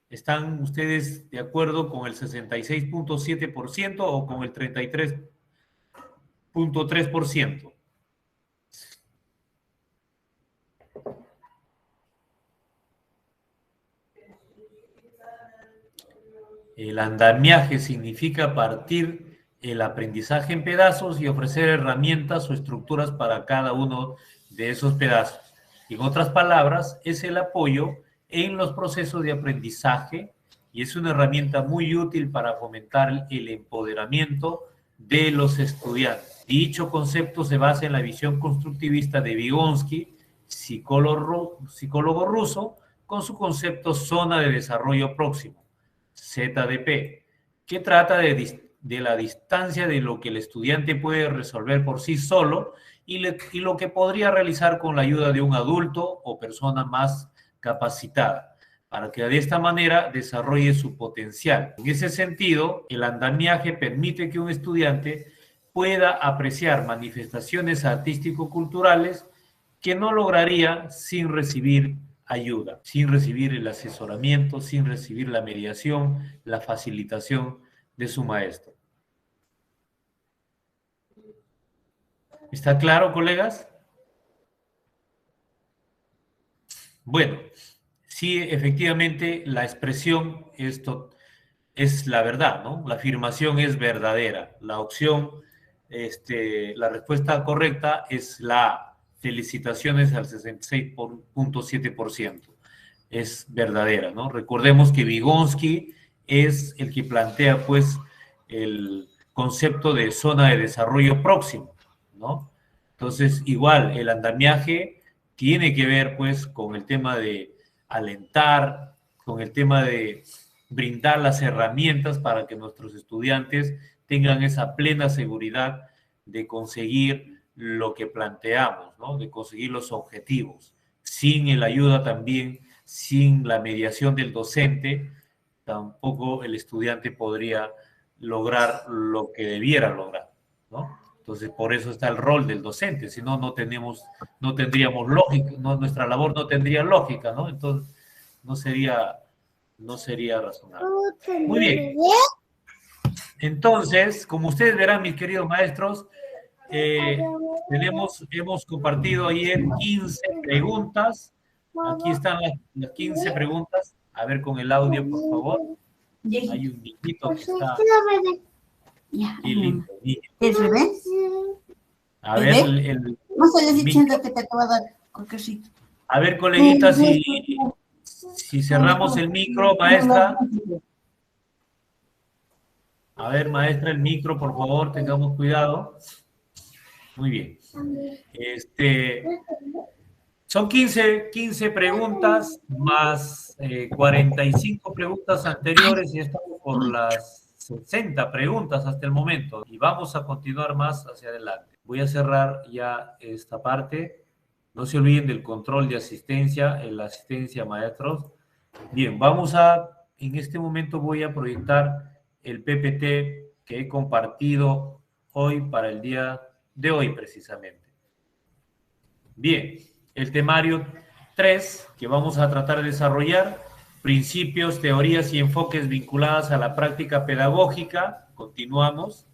¿Están ustedes de acuerdo con el 66.7% o con el 33.3%? El andamiaje significa partir el aprendizaje en pedazos y ofrecer herramientas o estructuras para cada uno de esos pedazos. En otras palabras, es el apoyo en los procesos de aprendizaje y es una herramienta muy útil para fomentar el empoderamiento de los estudiantes. Dicho concepto se basa en la visión constructivista de Vygotsky, psicólogo ruso, con su concepto zona de desarrollo próximo, ZDP, que trata de la distancia de lo que el estudiante puede resolver por sí solo y lo que podría realizar con la ayuda de un adulto o persona más capacitada, para que de esta manera desarrolle su potencial. En ese sentido, el andamiaje permite que un estudiante pueda apreciar manifestaciones artístico-culturales que no lograría sin recibir ayuda, sin recibir el asesoramiento, sin recibir la mediación, la facilitación de su maestro. ¿Está claro, colegas? Bueno, sí, efectivamente, la expresión es la verdad, ¿no? La afirmación es verdadera. La opción, la respuesta correcta es la A. Felicitaciones al 66.7%. Es verdadera, ¿no? Recordemos que Vygotsky es el que plantea, pues, el concepto de zona de desarrollo próximo, ¿no? Entonces, igual, el andamiaje tiene que ver, pues, con el tema de alentar, con el tema de brindar las herramientas para que nuestros estudiantes tengan esa plena seguridad de conseguir lo que planteamos, ¿no? De conseguir los objetivos. Sin el ayuda también, sin la mediación del docente, tampoco el estudiante podría lograr lo que debiera lograr, ¿no? Entonces, por eso está el rol del docente, si no, no tendríamos lógica, nuestra labor no tendría lógica, ¿no? Entonces, no sería razonable. Muy bien. Entonces, como ustedes verán, mis queridos maestros, hemos compartido ayer 15 preguntas. Aquí están las 15 preguntas. A ver con el audio, por favor. Hay un niñito que está... Qué lindo niño. ¿El bebé? A ver, No se les diciendo que te acaba de dar cualquier sitio. A ver, coleguita, si cerramos el micro, maestra. A ver, maestra, el micro, por favor, tengamos cuidado. Muy bien. Son 15 preguntas más 45 preguntas anteriores y estamos por las 60 preguntas hasta el momento y vamos a continuar más hacia adelante. Voy a cerrar ya esta parte. No se olviden del control de asistencia, en la asistencia maestros. Bien, en este momento voy a proyectar el PPT que he compartido hoy para el día de hoy precisamente. Bien, el temario 3 que vamos a tratar de desarrollar, principios, teorías y enfoques vinculadas a la práctica pedagógica, continuamos,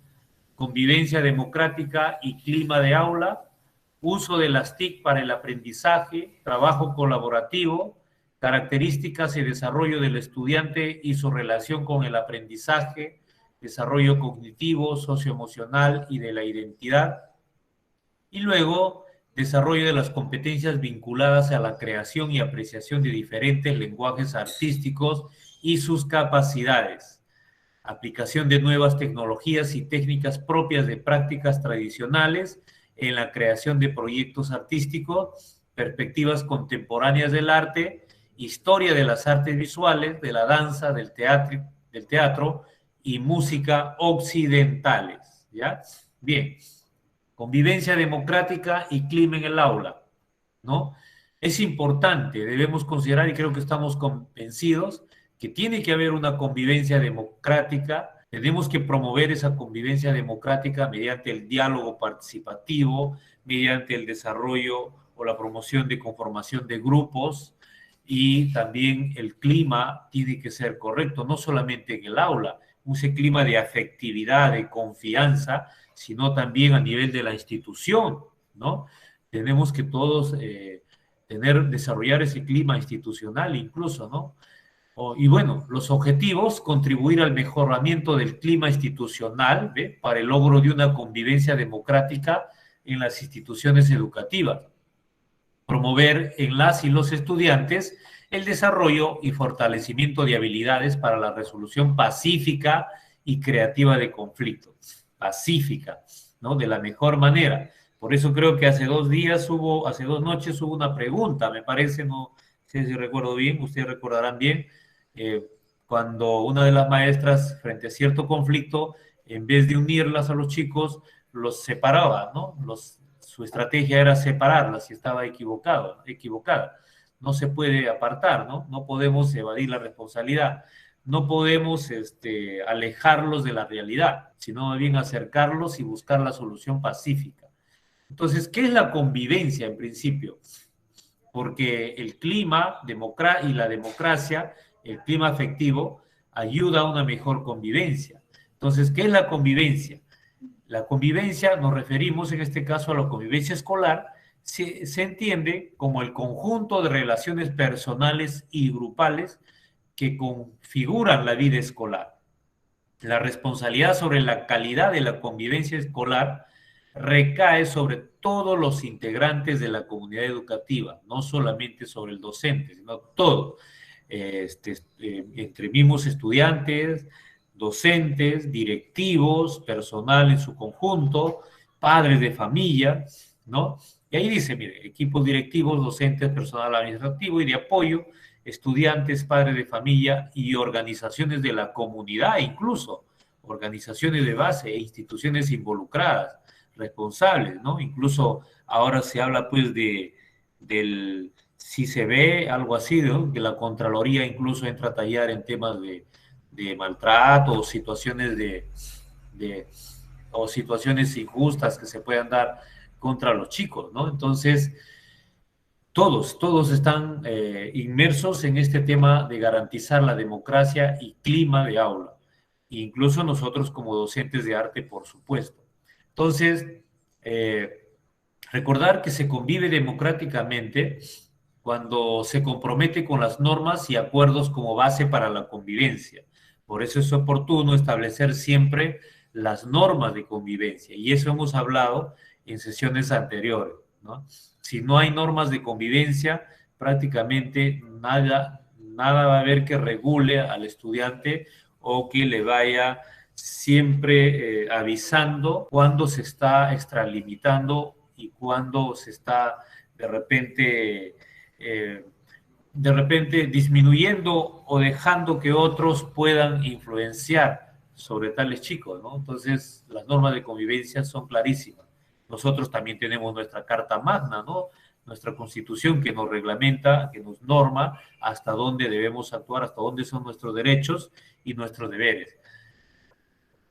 convivencia democrática y clima de aula, uso de las TIC para el aprendizaje, trabajo colaborativo, características y desarrollo del estudiante y su relación con el aprendizaje, desarrollo cognitivo, socioemocional y de la identidad, y luego desarrollo de las competencias vinculadas a la creación y apreciación de diferentes lenguajes artísticos y sus capacidades, aplicación de nuevas tecnologías y técnicas propias de prácticas tradicionales en la creación de proyectos artísticos, perspectivas contemporáneas del arte, historia de las artes visuales, de la danza, del teatro y música occidentales, ¿ya? Bien. Convivencia democrática y clima en el aula, ¿no? Es importante, debemos considerar, y creo que estamos convencidos, que tiene que haber una convivencia democrática Tenemos que promover esa convivencia democrática mediante el diálogo participativo, mediante el desarrollo o la promoción de conformación de grupos, y también el clima tiene que ser correcto, no solamente en el aula, ese clima de afectividad, de confianza, sino también a nivel de la institución, ¿no? Tenemos que todos desarrollar ese clima institucional incluso, ¿no? Y bueno, los objetivos: contribuir al mejoramiento del clima institucional, ¿ve?, para el logro de una convivencia democrática en las instituciones educativas. Promover en las y los estudiantes el desarrollo y fortalecimiento de habilidades para la resolución pacífica y creativa de conflictos. Pacífica, ¿no? De la mejor manera. Por eso creo que hace 2 noches hubo una pregunta, me parece, no sé si recuerdo bien, ustedes recordarán bien, cuando una de las maestras, frente a cierto conflicto, en vez de unirlas a los chicos, los separaba, ¿no? Su estrategia era separarlas y estaba equivocada. No se puede apartar, ¿no? No podemos evadir la responsabilidad. No podemos alejarlos de la realidad, sino más bien acercarlos y buscar la solución pacífica. Entonces, ¿qué es la convivencia en principio? Porque el clima y la democracia, el clima afectivo, ayuda a una mejor convivencia. Entonces, ¿qué es la convivencia? La convivencia, nos referimos en este caso a la convivencia escolar, se entiende como el conjunto de relaciones personales y grupales que configuran la vida escolar. La responsabilidad sobre la calidad de la convivencia escolar recae sobre todos los integrantes de la comunidad educativa, no solamente sobre el docente, sino todo, entre mismos estudiantes, docentes, directivos, personal en su conjunto, padres de familia, ¿no? Y ahí dice, mire, equipos directivos, docentes, personal administrativo y de apoyo, estudiantes, padres de familia y organizaciones de la comunidad, incluso organizaciones de base e instituciones involucradas, responsables, ¿no? Incluso ahora se habla pues del si se ve algo así, ¿no?, que la Contraloría incluso entra a tallar en temas de maltrato o situaciones o situaciones injustas que se puedan dar contra los chicos, ¿no? Entonces, todos están inmersos en este tema de garantizar la democracia y clima de aula, incluso nosotros como docentes de arte, por supuesto. Entonces, recordar que se convive democráticamente cuando se compromete con las normas y acuerdos como base para la convivencia. Por eso es oportuno establecer siempre las normas de convivencia, y eso hemos hablado en sesiones anteriores, ¿no? Si no hay normas de convivencia, prácticamente nada va a haber que regule al estudiante o que le vaya siempre avisando cuando se está extralimitando y cuando se está de repente disminuyendo o dejando que otros puedan influenciar sobre tales chicos, ¿no? Entonces, las normas de convivencia son clarísimas. Nosotros también tenemos nuestra Carta Magna, ¿no? Nuestra Constitución, que nos reglamenta, que nos norma hasta dónde debemos actuar, hasta dónde son nuestros derechos y nuestros deberes.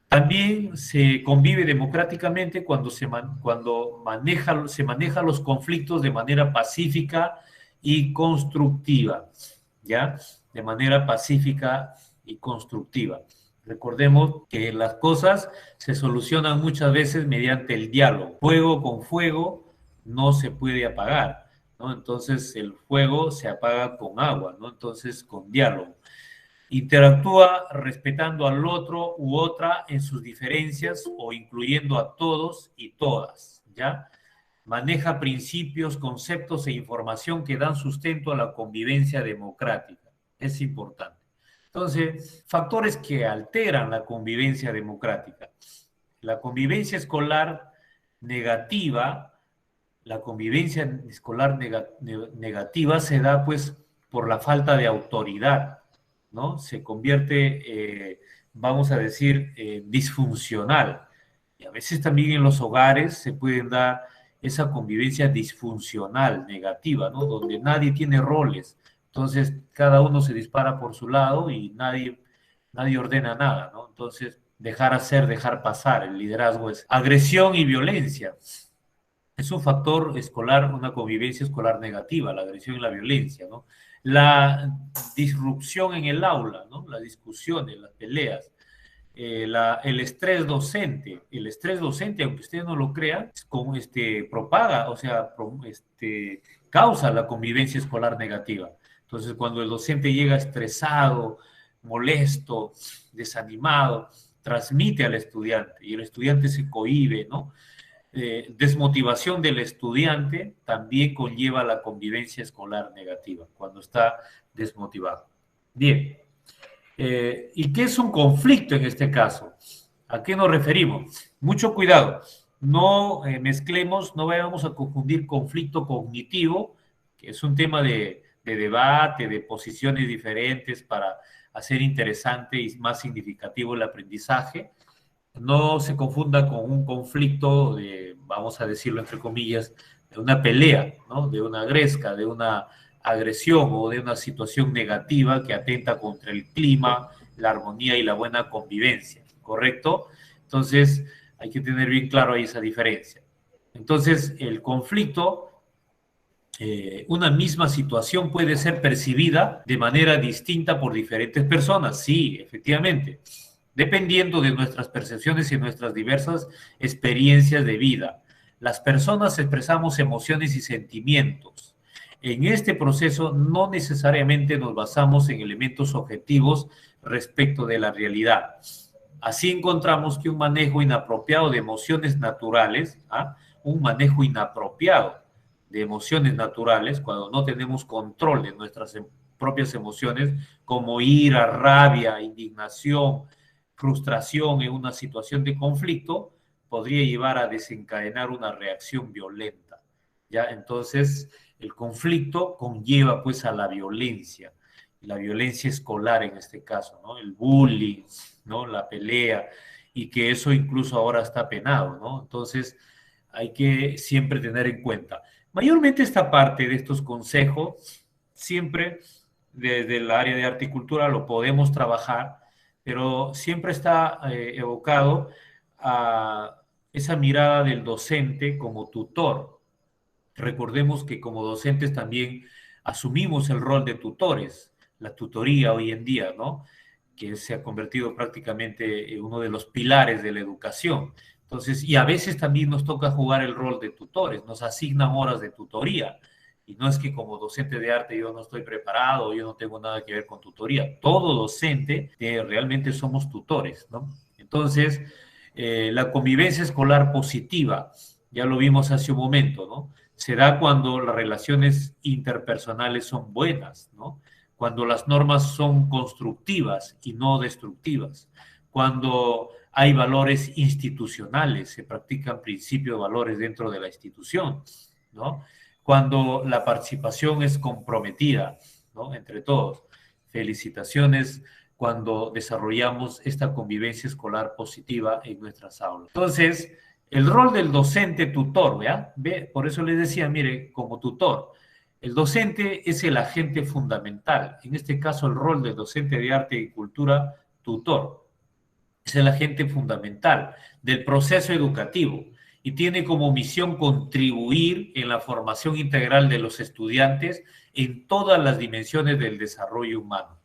También se convive democráticamente cuando se maneja los conflictos de manera pacífica y constructiva, ¿ya? De manera pacífica y constructiva. Recordemos que las cosas se solucionan muchas veces mediante el diálogo. Fuego con fuego no se puede apagar, ¿no? Entonces el fuego se apaga con agua, ¿no? Entonces con diálogo. Interactúa respetando al otro u otra en sus diferencias o incluyendo a todos y todas, ¿ya? Maneja principios, conceptos e información que dan sustento a la convivencia democrática. Es importante. Entonces, factores que alteran la convivencia democrática. La convivencia escolar negativa, negativa se da pues por la falta de autoridad, ¿no? Se convierte, vamos a decir, disfuncional. Y a veces también en los hogares se pueden dar esa convivencia disfuncional, negativa, ¿no? Donde nadie tiene roles. Entonces, cada uno se dispara por su lado y nadie ordena nada, ¿no? Entonces, dejar hacer, dejar pasar. El liderazgo es agresión y violencia. Es un factor escolar, una convivencia escolar negativa, la agresión y la violencia, ¿no? La disrupción en el aula, ¿no? Las discusiones, las peleas, el estrés docente. El estrés docente, aunque usted no lo crea, propaga, o sea, causa la convivencia escolar negativa. Entonces, cuando el docente llega estresado, molesto, desanimado, transmite al estudiante y el estudiante se cohíbe, ¿no? Desmotivación del estudiante también conlleva la convivencia escolar negativa, cuando está desmotivado. Bien, ¿y qué es un conflicto en este caso? ¿A qué nos referimos? Mucho cuidado, no mezclemos, no vayamos a confundir conflicto cognitivo, que es un tema de debate, de posiciones diferentes para hacer interesante y más significativo el aprendizaje. No se confunda con un conflicto de, vamos a decirlo entre comillas, de una pelea, ¿no? De una gresca, de una agresión o de una situación negativa que atenta contra el clima, la armonía y la buena convivencia, ¿correcto? Entonces, hay que tener bien claro ahí esa diferencia. Entonces, el conflicto, una misma situación puede ser percibida de manera distinta por diferentes personas, sí, efectivamente, dependiendo de nuestras percepciones y nuestras diversas experiencias de vida. Las personas expresamos emociones y sentimientos. En este proceso no necesariamente nos basamos en elementos objetivos respecto de la realidad. Así encontramos que un manejo inapropiado de emociones naturales, un manejo inapropiado de emociones naturales, cuando no tenemos control de nuestras propias emociones, como ira, rabia, indignación, frustración en una situación de conflicto, podría llevar a desencadenar una reacción violenta, ¿ya? Entonces, el conflicto conlleva pues a la violencia escolar en este caso, ¿no? El bullying, ¿no? La pelea, y que eso incluso ahora está penado, ¿no? Entonces, hay que siempre tener en cuenta. Mayormente esta parte de estos consejos, siempre desde el área de arte y cultura lo podemos trabajar, pero siempre está evocado a esa mirada del docente como tutor. Recordemos que como docentes también asumimos el rol de tutores, la tutoría hoy en día, ¿no? Que se ha convertido prácticamente en uno de los pilares de la educación. Entonces, y a veces también nos toca jugar el rol de tutores, nos asignan horas de tutoría. Y no es que como docente de arte yo no estoy preparado, yo no tengo nada que ver con tutoría. Todo docente realmente somos tutores, ¿no? Entonces, la convivencia escolar positiva, ya lo vimos hace un momento, ¿no? Se da cuando las relaciones interpersonales son buenas, ¿no? Cuando las normas son constructivas y no destructivas. Cuando hay valores institucionales, se practican principios de valores dentro de la institución, ¿no? Cuando la participación es comprometida, ¿no? Entre todos. Felicitaciones cuando desarrollamos esta convivencia escolar positiva en nuestras aulas. Entonces, el rol del docente tutor, ¿ya? Por eso les decía, mire, como tutor, el docente es el agente fundamental. En este caso, el rol del docente de arte y cultura, tutor, es el agente fundamental del proceso educativo y tiene como misión contribuir en la formación integral de los estudiantes en todas las dimensiones del desarrollo humano.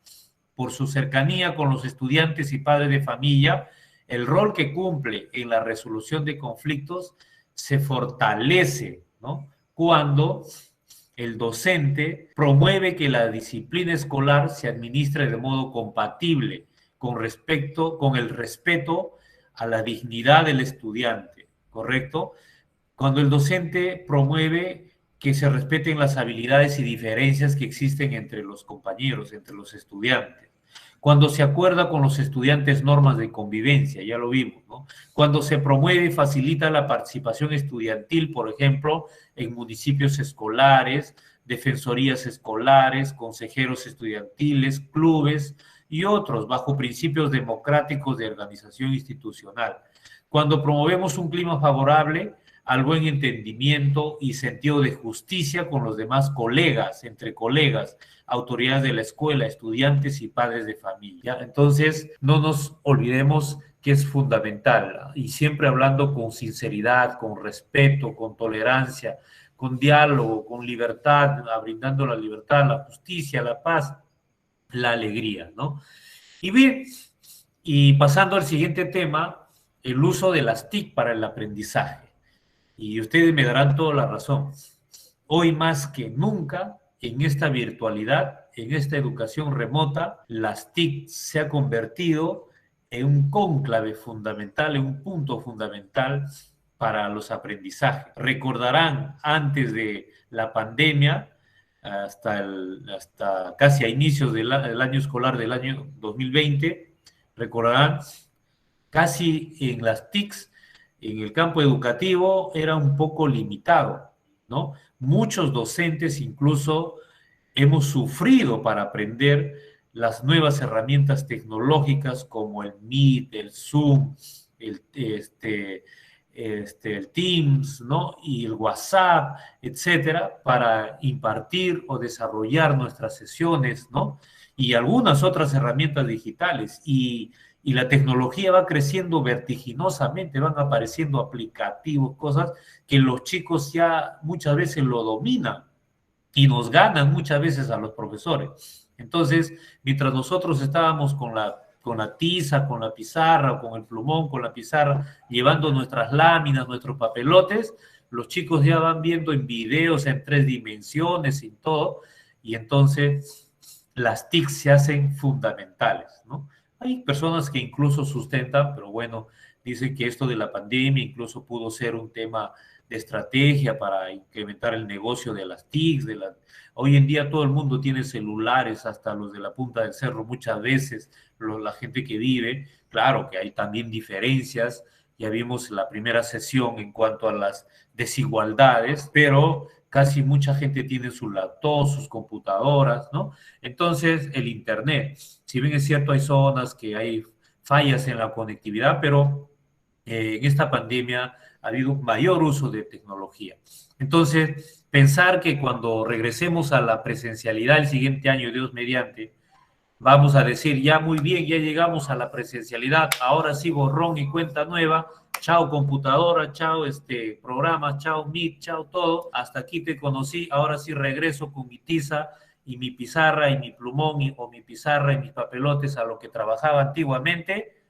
Por su cercanía con los estudiantes y padres de familia, el rol que cumple en la resolución de conflictos se fortalece, ¿no? Cuando el docente promueve que la disciplina escolar se administre de modo compatible con el respeto a la dignidad del estudiante, ¿correcto? Cuando el docente promueve que se respeten las habilidades y diferencias que existen entre los compañeros, entre los estudiantes. Cuando se acuerda con los estudiantes normas de convivencia, ya lo vimos, ¿no? Cuando se promueve y facilita la participación estudiantil, por ejemplo, en municipios escolares, defensorías escolares, consejeros estudiantiles, clubes y otros, bajo principios democráticos de organización institucional. Cuando promovemos un clima favorable al buen entendimiento y sentido de justicia con los demás colegas, entre colegas, autoridades de la escuela, estudiantes y padres de familia. Entonces, no nos olvidemos que es fundamental, y siempre hablando con sinceridad, con respeto, con tolerancia, con diálogo, con libertad, brindando la libertad, la justicia, la paz, la alegría, ¿no? Y bien, y pasando al siguiente tema, el uso de las TIC para el aprendizaje. Y ustedes me darán toda la razón. Hoy más que nunca, en esta virtualidad, en esta educación remota, las TIC se ha convertido en un cónclave fundamental, en un punto fundamental para los aprendizajes. Recordarán, antes de la pandemia, hasta casi a inicios del año escolar del año 2020, recordarán, casi en las TICs, en el campo educativo, era un poco limitado, ¿no? Muchos docentes incluso hemos sufrido para aprender las nuevas herramientas tecnológicas como el Meet, el Zoom, el Teams, ¿no? Y el WhatsApp, etcétera, para impartir o desarrollar nuestras sesiones, ¿no? Y algunas otras herramientas digitales. Y la tecnología va creciendo vertiginosamente, van apareciendo aplicativos, cosas que los chicos ya muchas veces lo dominan y nos ganan muchas veces a los profesores. Entonces, mientras nosotros estábamos con la tiza, con la pizarra, o con el plumón, con la pizarra, llevando nuestras láminas, nuestros papelotes, los chicos ya van viendo en videos, en 3 dimensiones, en todo, y entonces las TIC se hacen fundamentales, ¿no? Hay personas que incluso sustentan, pero bueno, dicen que esto de la pandemia incluso pudo ser un tema de estrategia para incrementar el negocio de las TICs. Hoy en día todo el mundo tiene celulares, hasta los de la punta del cerro, muchas veces la gente que vive. Claro que hay también diferencias, ya vimos la primera sesión en cuanto a las desigualdades, pero casi mucha gente tiene su laptop, sus computadoras, ¿no? Entonces, el Internet, si bien es cierto, hay zonas que hay fallas en la conectividad, pero en esta pandemia ha habido un mayor uso de tecnología. Entonces, pensar que cuando regresemos a la presencialidad el siguiente año, Dios mediante, vamos a decir, ya muy bien, ya llegamos a la presencialidad, ahora sí borrón y cuenta nueva, chao computadora, chao programas, chao Meet, chao todo, hasta aquí te conocí, ahora sí regreso con mi tiza y mi pizarra y mi plumón o mi pizarra y mis papelotes a lo que trabajaba antiguamente.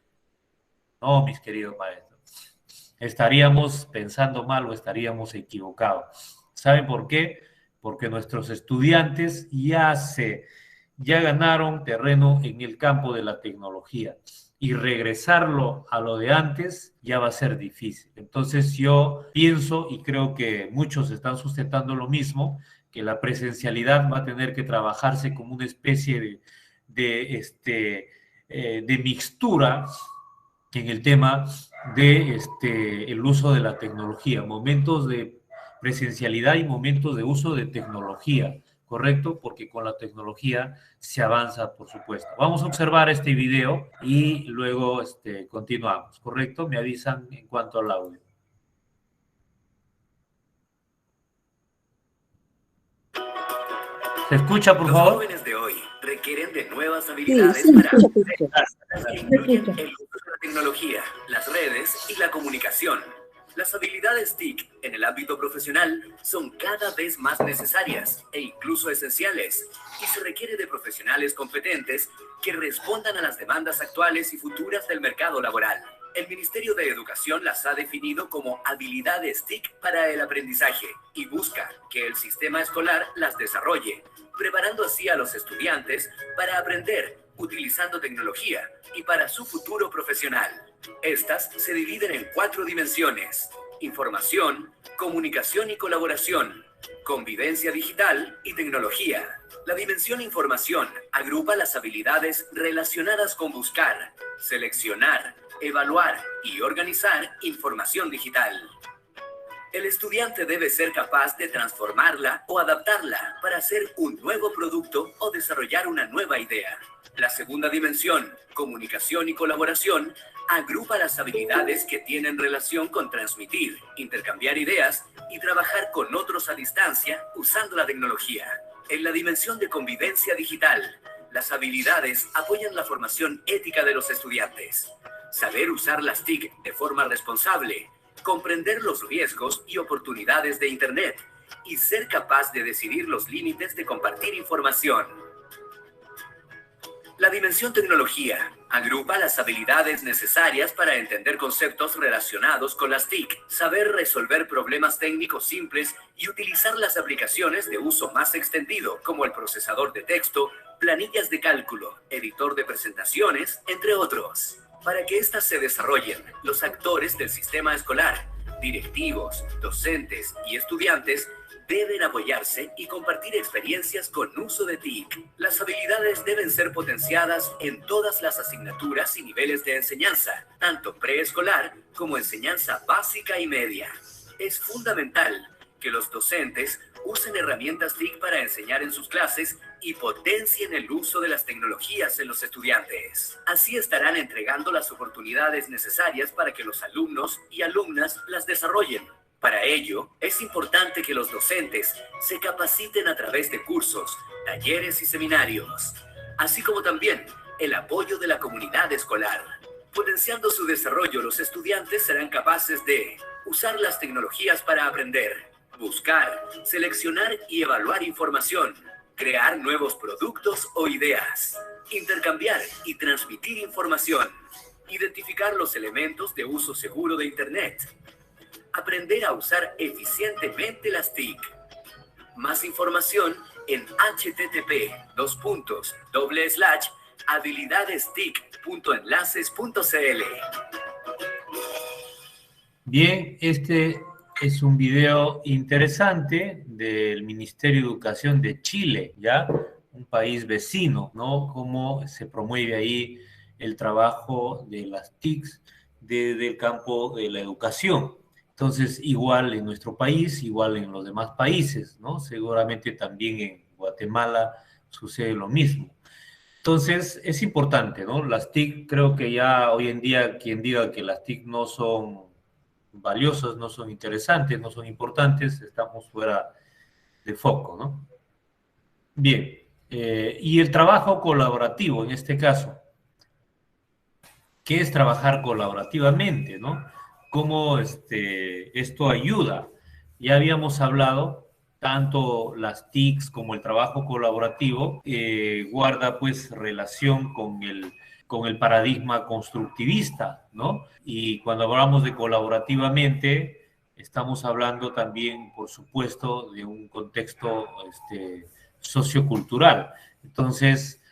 No, mis queridos maestros, estaríamos pensando mal o estaríamos equivocados. ¿Saben por qué? Porque nuestros estudiantes ya ganaron terreno en el campo de la tecnología y regresarlo a lo de antes ya va a ser difícil. Entonces yo pienso, y creo que muchos están sustentando lo mismo, que la presencialidad va a tener que trabajarse como una especie de mixtura en el tema de el uso de la tecnología, momentos de presencialidad y momentos de uso de tecnología, ¿correcto? Porque con la tecnología se avanza, por supuesto. Vamos a observar este video y luego continuamos, ¿correcto? Me avisan en cuanto al audio. ¿Se escucha, por favor? Los jóvenes de hoy requieren de nuevas habilidades para incluyen el uso de la tecnología, las redes y la comunicación. Las habilidades TIC en el ámbito profesional son cada vez más necesarias e incluso esenciales, y se requiere de profesionales competentes que respondan a las demandas actuales y futuras del mercado laboral. El Ministerio de Educación las ha definido como habilidades TIC para el aprendizaje y busca que el sistema escolar las desarrolle, preparando así a los estudiantes para aprender utilizando tecnología y para su futuro profesional. Estas se dividen en 4 dimensiones: información, comunicación y colaboración, convivencia digital y tecnología. La dimensión información agrupa las habilidades relacionadas con buscar, seleccionar, evaluar y organizar información digital. El estudiante debe ser capaz de transformarla o adaptarla para hacer un nuevo producto o desarrollar una nueva idea. La segunda dimensión, comunicación y colaboración, agrupa las habilidades que tienen relación con transmitir, intercambiar ideas y trabajar con otros a distancia usando la tecnología. En la dimensión de convivencia digital, las habilidades apoyan la formación ética de los estudiantes. saber usar las TIC de forma responsable, comprender los riesgos y oportunidades de Internet y ser capaz de decidir los límites de compartir información. La dimensión tecnología agrupa las habilidades necesarias para entender conceptos relacionados con las TIC, saber resolver problemas técnicos simples y utilizar las aplicaciones de uso más extendido, como el procesador de texto, planillas de cálculo, editor de presentaciones, entre otros. Para que éstas se desarrollen, los actores del sistema escolar, directivos, docentes y estudiantes deben apoyarse y compartir experiencias con uso de TIC. Las habilidades deben ser potenciadas en todas las asignaturas y niveles de enseñanza, tanto preescolar como enseñanza básica y media. Es fundamental que los docentes usen herramientas TIC para enseñar en sus clases y potencien el uso de las tecnologías en los estudiantes. Así estarán entregando las oportunidades necesarias para que los alumnos y alumnas las desarrollen. Para ello, es importante que los docentes se capaciten a través de cursos, talleres y seminarios, así como también el apoyo de la comunidad escolar. Potenciando su desarrollo, los estudiantes serán capaces de usar las tecnologías para aprender, buscar, seleccionar y evaluar información, crear nuevos productos o ideas, intercambiar y transmitir información, identificar los elementos de uso seguro de Internet, aprender a usar eficientemente las TIC. Más información en http://habilidadestic.enlaces.cl. Bien, este es un video interesante del Ministerio de Educación de Chile, ¿ya? Un país vecino, ¿no? Cómo se promueve ahí el trabajo de las TICs desde el campo de la educación. Entonces, igual en nuestro país, igual en los demás países, ¿no? Seguramente también en Guatemala sucede lo mismo. Entonces, es importante, ¿no? Las TIC, creo que ya hoy en día quien diga que las TIC no son valiosas, no son interesantes, no son importantes, estamos fuera de foco, ¿no? Bien, y el trabajo colaborativo en este caso. ¿Qué es trabajar colaborativamente, no? ¿Cómo esto ayuda? Ya habíamos hablado, tanto las TICs como el trabajo colaborativo guarda pues relación con el paradigma constructivista, ¿no? Y cuando hablamos de colaborativamente, estamos hablando también, por supuesto, de un contexto sociocultural. Entonces,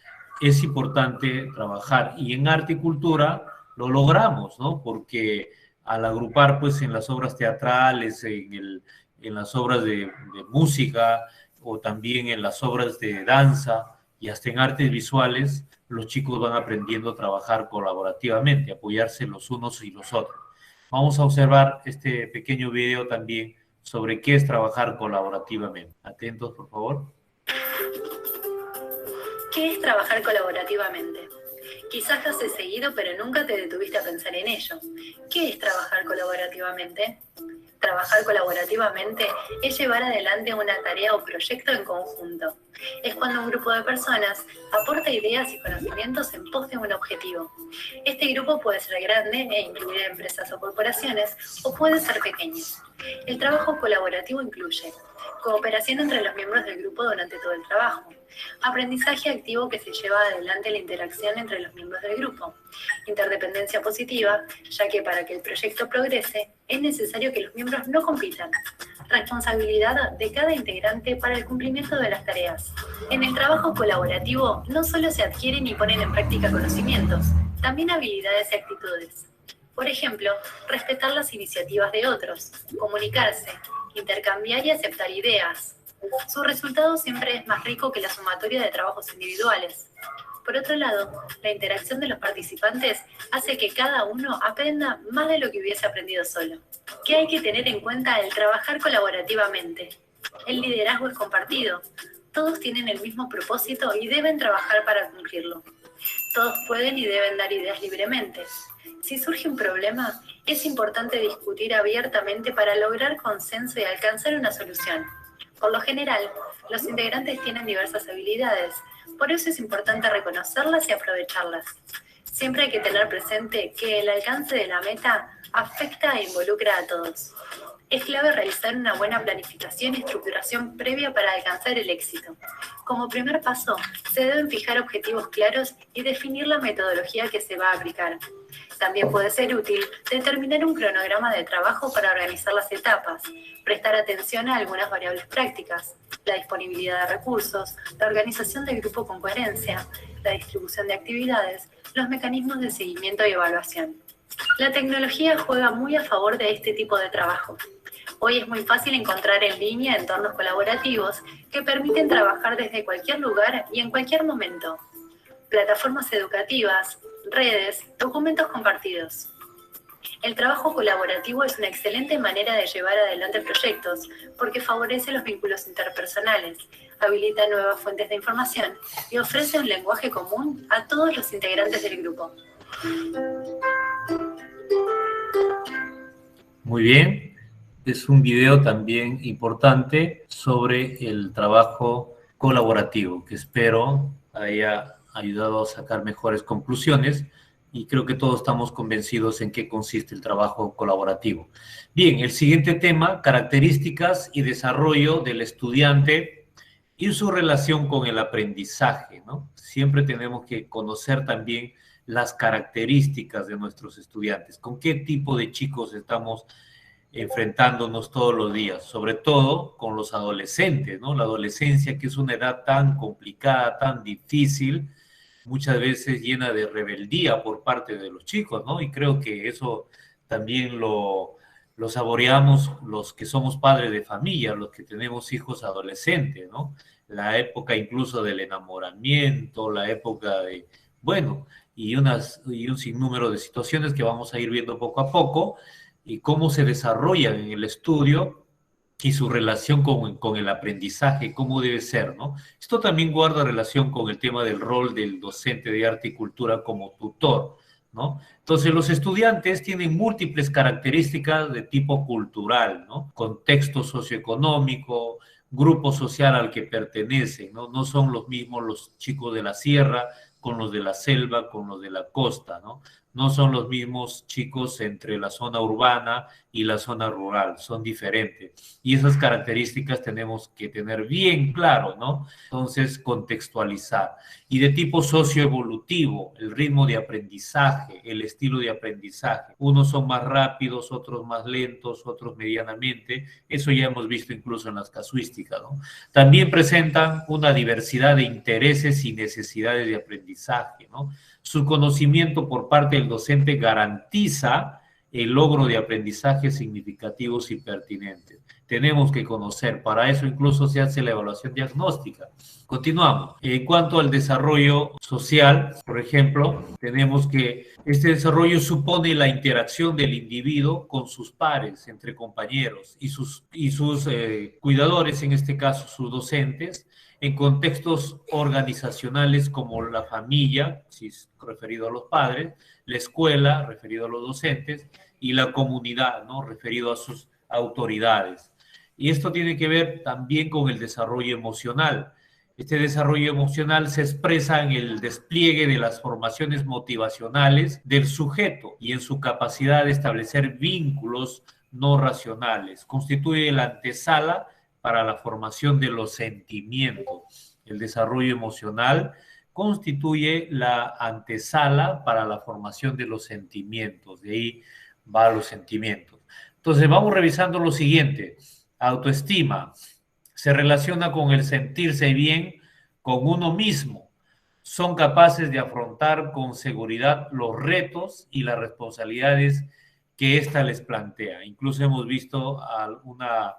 es importante trabajar. Y en arte y cultura lo logramos, ¿no? Porque al agrupar, pues, en las obras teatrales, en las obras de música, o también en las obras de danza, y hasta en artes visuales, los chicos van aprendiendo a trabajar colaborativamente, apoyarse los unos y los otros. Vamos a observar este pequeño video también sobre qué es trabajar colaborativamente. Atentos, por favor. ¿Qué es trabajar colaborativamente? Quizás lo haces seguido, pero nunca te detuviste a pensar en ello. ¿Qué es trabajar colaborativamente? Trabajar colaborativamente es llevar adelante una tarea o proyecto en conjunto. Es cuando un grupo de personas aporta ideas y conocimientos en pos de un objetivo. Este grupo puede ser grande e incluir empresas o corporaciones, o puede ser pequeño. El trabajo colaborativo incluye cooperación entre los miembros del grupo durante todo el trabajo, aprendizaje activo que se lleva adelante la interacción entre los miembros del grupo, interdependencia positiva, ya que para que el proyecto progrese es necesario que los miembros no compitan, responsabilidad de cada integrante para el cumplimiento de las tareas. En el trabajo colaborativo no solo se adquieren y ponen en práctica conocimientos, también habilidades y actitudes. Por ejemplo, respetar las iniciativas de otros, comunicarse, intercambiar y aceptar ideas. Su resultado siempre es más rico que la sumatoria de trabajos individuales. Por otro lado, la interacción de los participantes hace que cada uno aprenda más de lo que hubiese aprendido solo. ¿Qué hay que tener en cuenta al trabajar colaborativamente? El liderazgo es compartido. Todos tienen el mismo propósito y deben trabajar para cumplirlo. Todos pueden y deben dar ideas libremente. Si surge un problema, es importante discutir abiertamente para lograr consenso y alcanzar una solución. Por lo general, los integrantes tienen diversas habilidades, por eso es importante reconocerlas y aprovecharlas. Siempre hay que tener presente que el alcance de la meta afecta e involucra a todos. Es clave realizar una buena planificación y estructuración previa para alcanzar el éxito. Como primer paso, se deben fijar objetivos claros y definir la metodología que se va a aplicar. También puede ser útil determinar un cronograma de trabajo para organizar las etapas, prestar atención a algunas variables prácticas, la disponibilidad de recursos, la organización del grupo con coherencia, la distribución de actividades, los mecanismos de seguimiento y evaluación. La tecnología juega muy a favor de este tipo de trabajo. Hoy es muy fácil encontrar en línea entornos colaborativos que permiten trabajar desde cualquier lugar y en cualquier momento. Plataformas educativas, redes, documentos compartidos. El trabajo colaborativo es una excelente manera de llevar adelante proyectos porque favorece los vínculos interpersonales, habilita nuevas fuentes de información y ofrece un lenguaje común a todos los integrantes del grupo. Muy bien. Es un video también importante sobre el trabajo colaborativo, que espero haya ayudado a sacar mejores conclusiones y creo que todos estamos convencidos en qué consiste el trabajo colaborativo. Bien, el siguiente tema, características y desarrollo del estudiante y su relación con el aprendizaje, ¿no? Siempre tenemos que conocer también las características de nuestros estudiantes, con qué tipo de chicos estamos enfrentándonos todos los días, sobre todo con los adolescentes, ¿no? La adolescencia, que es una edad tan complicada, tan difícil, muchas veces llena de rebeldía por parte de los chicos, ¿no? Y creo que eso también lo saboreamos los que somos padres de familia, los que tenemos hijos adolescentes, ¿no? La época incluso del enamoramiento, la época de, bueno, y un sinnúmero de situaciones que vamos a ir viendo poco a poco, y cómo se desarrollan en el estudio y su relación con el aprendizaje, cómo debe ser, ¿no? Esto también guarda relación con el tema del rol del docente de arte y cultura como tutor, ¿no? Entonces, los estudiantes tienen múltiples características de tipo cultural, ¿no? Contexto socioeconómico, grupo social al que pertenecen, ¿no? No son los mismos los chicos de la sierra con los de la selva, con los de la costa, ¿no? No son los mismos chicos entre la zona urbana y la zona rural, son diferentes. Y esas características tenemos que tener bien claro, ¿no? Entonces, contextualizar. Y de tipo socioevolutivo, el ritmo de aprendizaje, el estilo de aprendizaje. Unos son más rápidos, otros más lentos, otros medianamente. Eso ya hemos visto incluso en las casuísticas, ¿no? También presentan una diversidad de intereses y necesidades de aprendizaje, ¿no? Su conocimiento por parte del docente garantiza el logro de aprendizajes significativos y pertinentes. Tenemos que conocer, para eso incluso se hace la evaluación diagnóstica. Continuamos. En cuanto al desarrollo social, por ejemplo, tenemos que este desarrollo supone la interacción del individuo con sus pares, entre compañeros, y sus cuidadores, en este caso sus docentes, en contextos organizacionales como la familia, si es referido a los padres, la escuela, referido a los docentes, y la comunidad, ¿no? Referido a sus autoridades. Y esto tiene que ver también con el desarrollo emocional. Este desarrollo emocional se expresa en el despliegue de las formaciones motivacionales del sujeto y en su capacidad de establecer vínculos no racionales. Constituye la antesala para la formación de los sentimientos. El desarrollo emocional constituye la antesala para la formación de los sentimientos. De ahí va los sentimientos. Entonces, vamos revisando lo siguiente. Autoestima se relaciona con el sentirse bien con uno mismo. Son capaces de afrontar con seguridad los retos y las responsabilidades que ésta les plantea. Incluso hemos visto una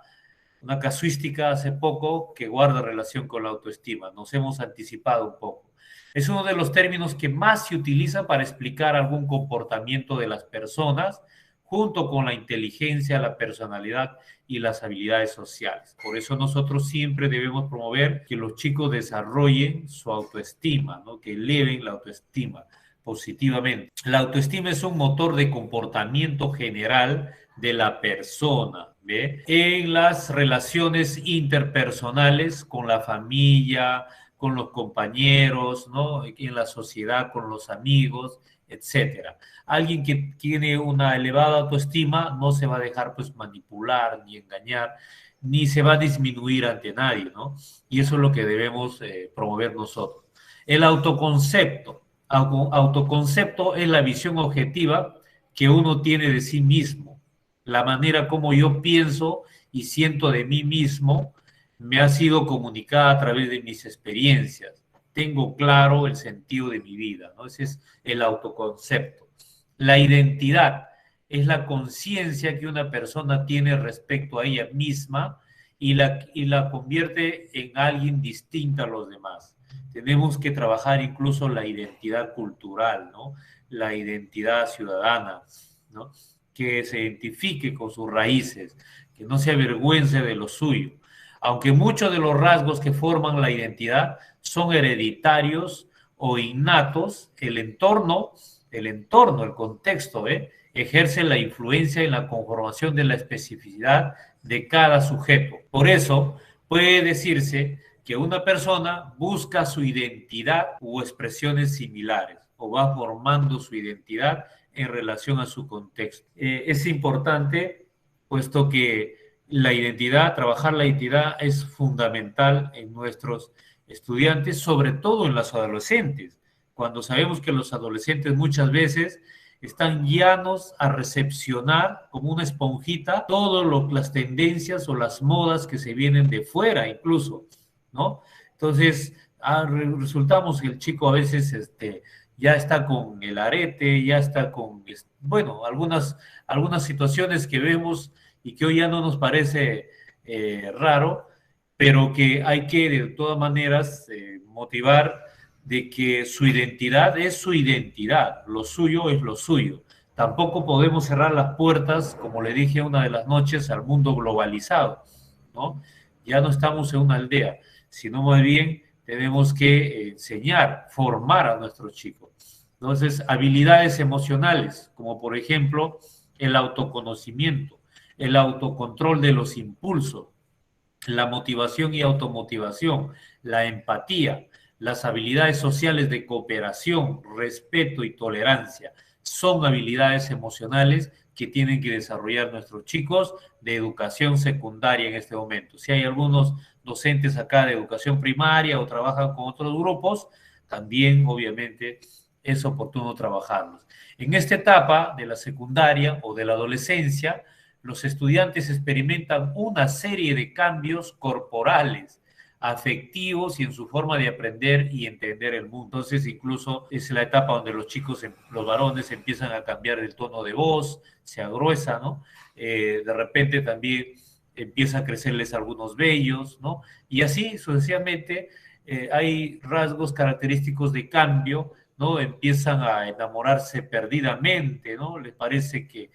casuística hace poco que guarda relación con la autoestima. Nos hemos anticipado un poco. Es uno de los términos que más se utiliza para explicar algún comportamiento de las personas, junto con la inteligencia, la personalidad y las habilidades sociales. Por eso nosotros siempre debemos promover que los chicos desarrollen su autoestima, ¿no? Que eleven la autoestima positivamente. La autoestima es un motor de comportamiento general de la persona, ¿ve? En las relaciones interpersonales con la familia, con los compañeros, ¿no? En la sociedad, con los amigos, etcétera. Alguien que tiene una elevada autoestima no se va a dejar pues manipular ni engañar, ni se va a disminuir ante nadie, ¿no? Y eso es lo que debemos promover nosotros. El autoconcepto. Autoconcepto es la visión objetiva que uno tiene de sí mismo. La manera como yo pienso y siento de mí mismo me ha sido comunicada a través de mis experiencias. Tengo claro el sentido de mi vida, ¿no? Ese es el autoconcepto. La identidad es la conciencia que una persona tiene respecto a ella misma y la convierte en alguien distinta a los demás. Tenemos que trabajar incluso la identidad cultural, ¿no? La identidad ciudadana, ¿no? Que se identifique con sus raíces, que no se avergüence de lo suyo. Aunque muchos de los rasgos que forman la identidad son hereditarios o innatos, el entorno, el contexto, ejerce la influencia en la conformación de la especificidad de cada sujeto. Por eso puede decirse que una persona busca su identidad u expresiones similares o va formando su identidad en relación a su contexto. Es importante, puesto que la identidad, trabajar la identidad es fundamental en nuestros estudiantes, sobre todo en los adolescentes, cuando sabemos que los adolescentes muchas veces están llanos a recepcionar como una esponjita todas las tendencias o las modas que se vienen de fuera incluso, ¿no? Entonces, resultamos que el chico a veces ya está con el arete, ya está con, bueno, algunas situaciones que vemos y que hoy ya no nos parece raro, pero que hay que de todas maneras motivar de que su identidad es su identidad, lo suyo es lo suyo. Tampoco podemos cerrar las puertas, como le dije una de las noches, al mundo globalizado, ¿no? Ya no estamos en una aldea, sino más bien tenemos que enseñar, formar a nuestros chicos. Entonces, habilidades emocionales, como por ejemplo el autoconocimiento, el autocontrol de los impulsos, la motivación y automotivación, la empatía, las habilidades sociales de cooperación, respeto y tolerancia, son habilidades emocionales que tienen que desarrollar nuestros chicos de educación secundaria en este momento. Si hay algunos docentes acá de educación primaria o trabajan con otros grupos, también obviamente es oportuno trabajarlos. En esta etapa de la secundaria o de la adolescencia, los estudiantes experimentan una serie de cambios corporales, afectivos y en su forma de aprender y entender el mundo. Entonces, incluso es la etapa donde los chicos, los varones, empiezan a cambiar el tono de voz, se agruesa, ¿no? De repente también empieza a crecerles algunos vellos, ¿no? Y así sucesivamente hay rasgos característicos de cambio, ¿no? Empiezan a enamorarse perdidamente, ¿no? Les parece que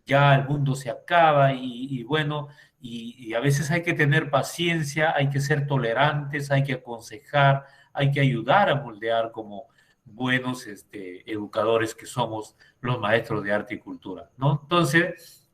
ya el mundo se acaba y bueno, y a veces hay que tener paciencia, hay que ser tolerantes, hay que aconsejar, hay que ayudar a moldear como buenos educadores que somos los maestros de arte y cultura, ¿no? Entonces,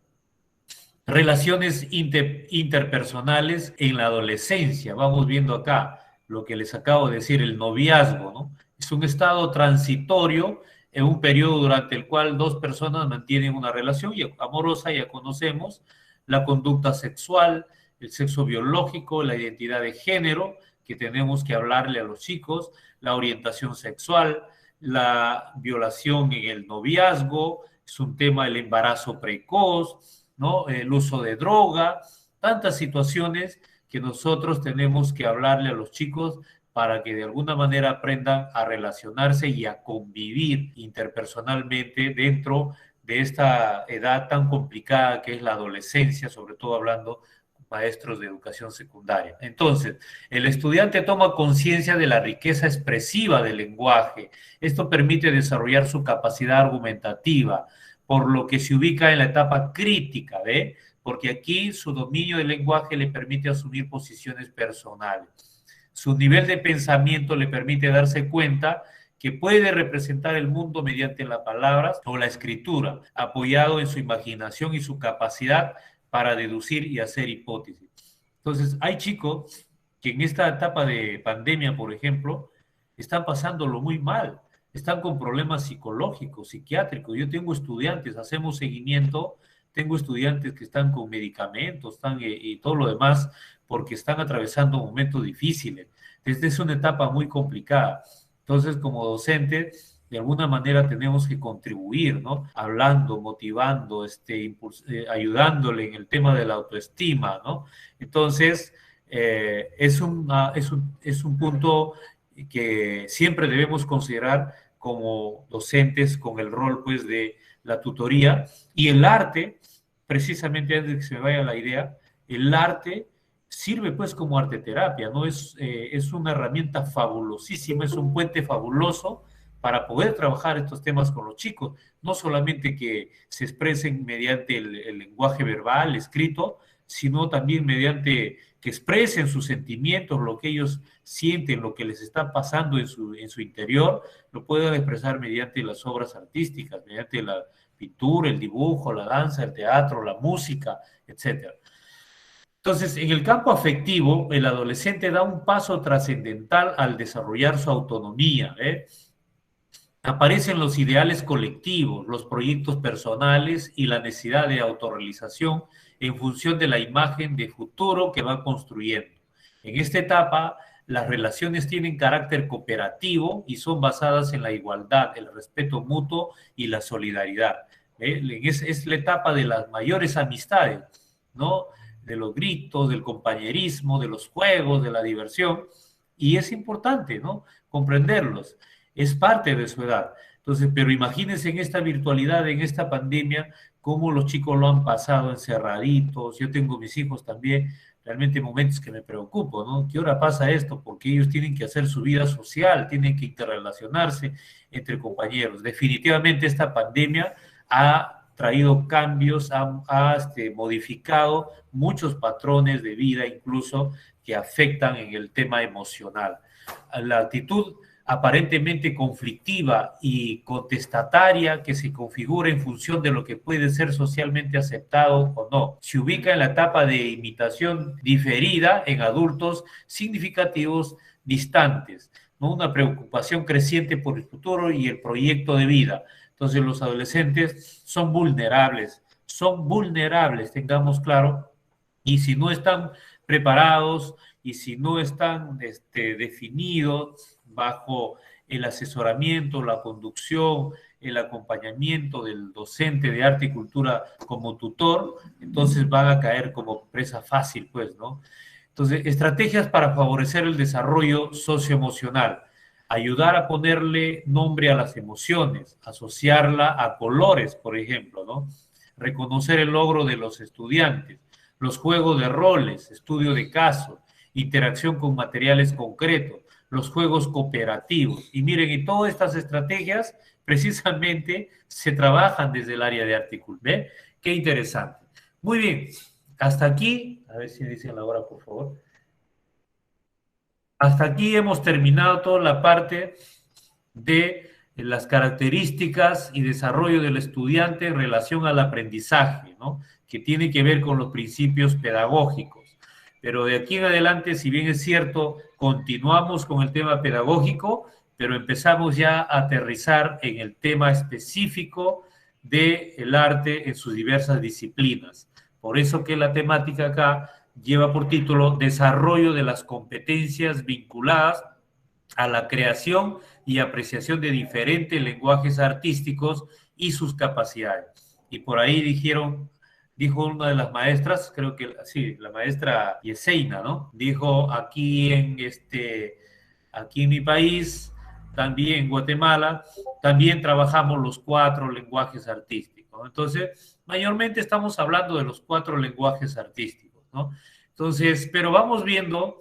relaciones interpersonales en la adolescencia, vamos viendo acá lo que les acabo de decir, el noviazgo, ¿no? Es un estado transitorio en un periodo durante el cual dos personas mantienen una relación amorosa, ya conocemos, la conducta sexual, el sexo biológico, la identidad de género, que tenemos que hablarle a los chicos, la orientación sexual, la violación en el noviazgo, es un tema del embarazo precoz, ¿no? El uso de droga, tantas situaciones que nosotros tenemos que hablarle a los chicos para que de alguna manera aprendan a relacionarse y a convivir interpersonalmente dentro de esta edad tan complicada que es la adolescencia, sobre todo hablando maestros de educación secundaria. Entonces, el estudiante toma conciencia de la riqueza expresiva del lenguaje. Esto permite desarrollar su capacidad argumentativa, por lo que se ubica en la etapa crítica, ¿ve? Porque aquí su dominio del lenguaje le permite asumir posiciones personales. Su nivel de pensamiento le permite darse cuenta que puede representar el mundo mediante las palabras o la escritura, apoyado en su imaginación y su capacidad para deducir y hacer hipótesis. Entonces, hay chicos que en esta etapa de pandemia, por ejemplo, están pasándolo muy mal. están con problemas psicológicos, psiquiátricos. Yo tengo estudiantes, hacemos seguimiento, tengo estudiantes que están con medicamentos y todo lo demás porque están atravesando momentos difíciles. Esta es una etapa muy complicada. Entonces, como docente, de alguna manera tenemos que contribuir, ¿no? Hablando, motivando, ayudándole en el tema de la autoestima, ¿no? Entonces, es un punto que siempre debemos considerar como docentes con el rol, pues, de la tutoría. Y el arte, precisamente antes de que se me vaya la idea, el arte sirve pues como arteterapia, ¿no? Es una herramienta fabulosísima, es un puente fabuloso para poder trabajar estos temas con los chicos, no solamente que se expresen mediante el lenguaje verbal, escrito, sino también mediante que expresen sus sentimientos, lo que ellos sienten, lo que les está pasando en su interior, lo puedan expresar mediante las obras artísticas, mediante la pintura, el dibujo, la danza, el teatro, la música, etcétera. Entonces, en el campo afectivo, el adolescente da un paso trascendental al desarrollar su autonomía. Aparecen los ideales colectivos, los proyectos personales y la necesidad de autorrealización en función de la imagen de futuro que va construyendo. En esta etapa, las relaciones tienen carácter cooperativo y son basadas en la igualdad, el respeto mutuo y la solidaridad. Es la etapa de las mayores amistades, ¿no? De los gritos, del compañerismo, de los juegos, de la diversión, y es importante, ¿no? Comprenderlos, es parte de su edad. Entonces, pero imagínense en esta virtualidad, en esta pandemia, cómo los chicos lo han pasado encerraditos. Yo tengo mis hijos también, realmente momentos que me preocupo, ¿no? ¿Qué hora pasa esto? Porque ellos tienen que hacer su vida social, tienen que interrelacionarse entre compañeros. Definitivamente esta pandemia ha traído cambios, ha modificado muchos patrones de vida, incluso que afectan en el tema emocional. La actitud aparentemente conflictiva y contestataria que se configura en función de lo que puede ser socialmente aceptado o no. Se ubica en la etapa de imitación diferida en adultos significativos distantes, ¿no? Una preocupación creciente por el futuro y el proyecto de vida. Entonces los adolescentes son vulnerables, tengamos claro, y si no están preparados y si no están definidos bajo el asesoramiento, la conducción, el acompañamiento del docente de arte y cultura como tutor, entonces van a caer como presa fácil, pues, ¿no? Entonces, estrategias para favorecer el desarrollo socioemocional. Ayudar a ponerle nombre a las emociones, asociarla a colores, por ejemplo, ¿no? Reconocer el logro de los estudiantes, los juegos de roles, estudio de casos, interacción con materiales concretos, los juegos cooperativos. Y miren, y todas estas estrategias precisamente se trabajan desde el área de arte y cultura. ¿Ve? Qué interesante. Muy bien, hasta aquí, a ver si dicen la hora, por favor. Hasta aquí hemos terminado toda la parte de las características y desarrollo del estudiante en relación al aprendizaje, ¿no? Que tiene que ver con los principios pedagógicos. Pero de aquí en adelante, si bien es cierto, continuamos con el tema pedagógico, pero empezamos ya a aterrizar en el tema específico del arte en sus diversas disciplinas. Por eso que la temática acá lleva por título Desarrollo de las competencias vinculadas a la creación y apreciación de diferentes lenguajes artísticos y sus capacidades. Y por ahí dijo una de las maestras, creo que sí, la maestra Yeseina, ¿no? Dijo aquí en mi país, también en Guatemala, también trabajamos los 4 lenguajes artísticos, ¿no? Entonces, mayormente estamos hablando de los 4 lenguajes artísticos, ¿no? Entonces, pero vamos viendo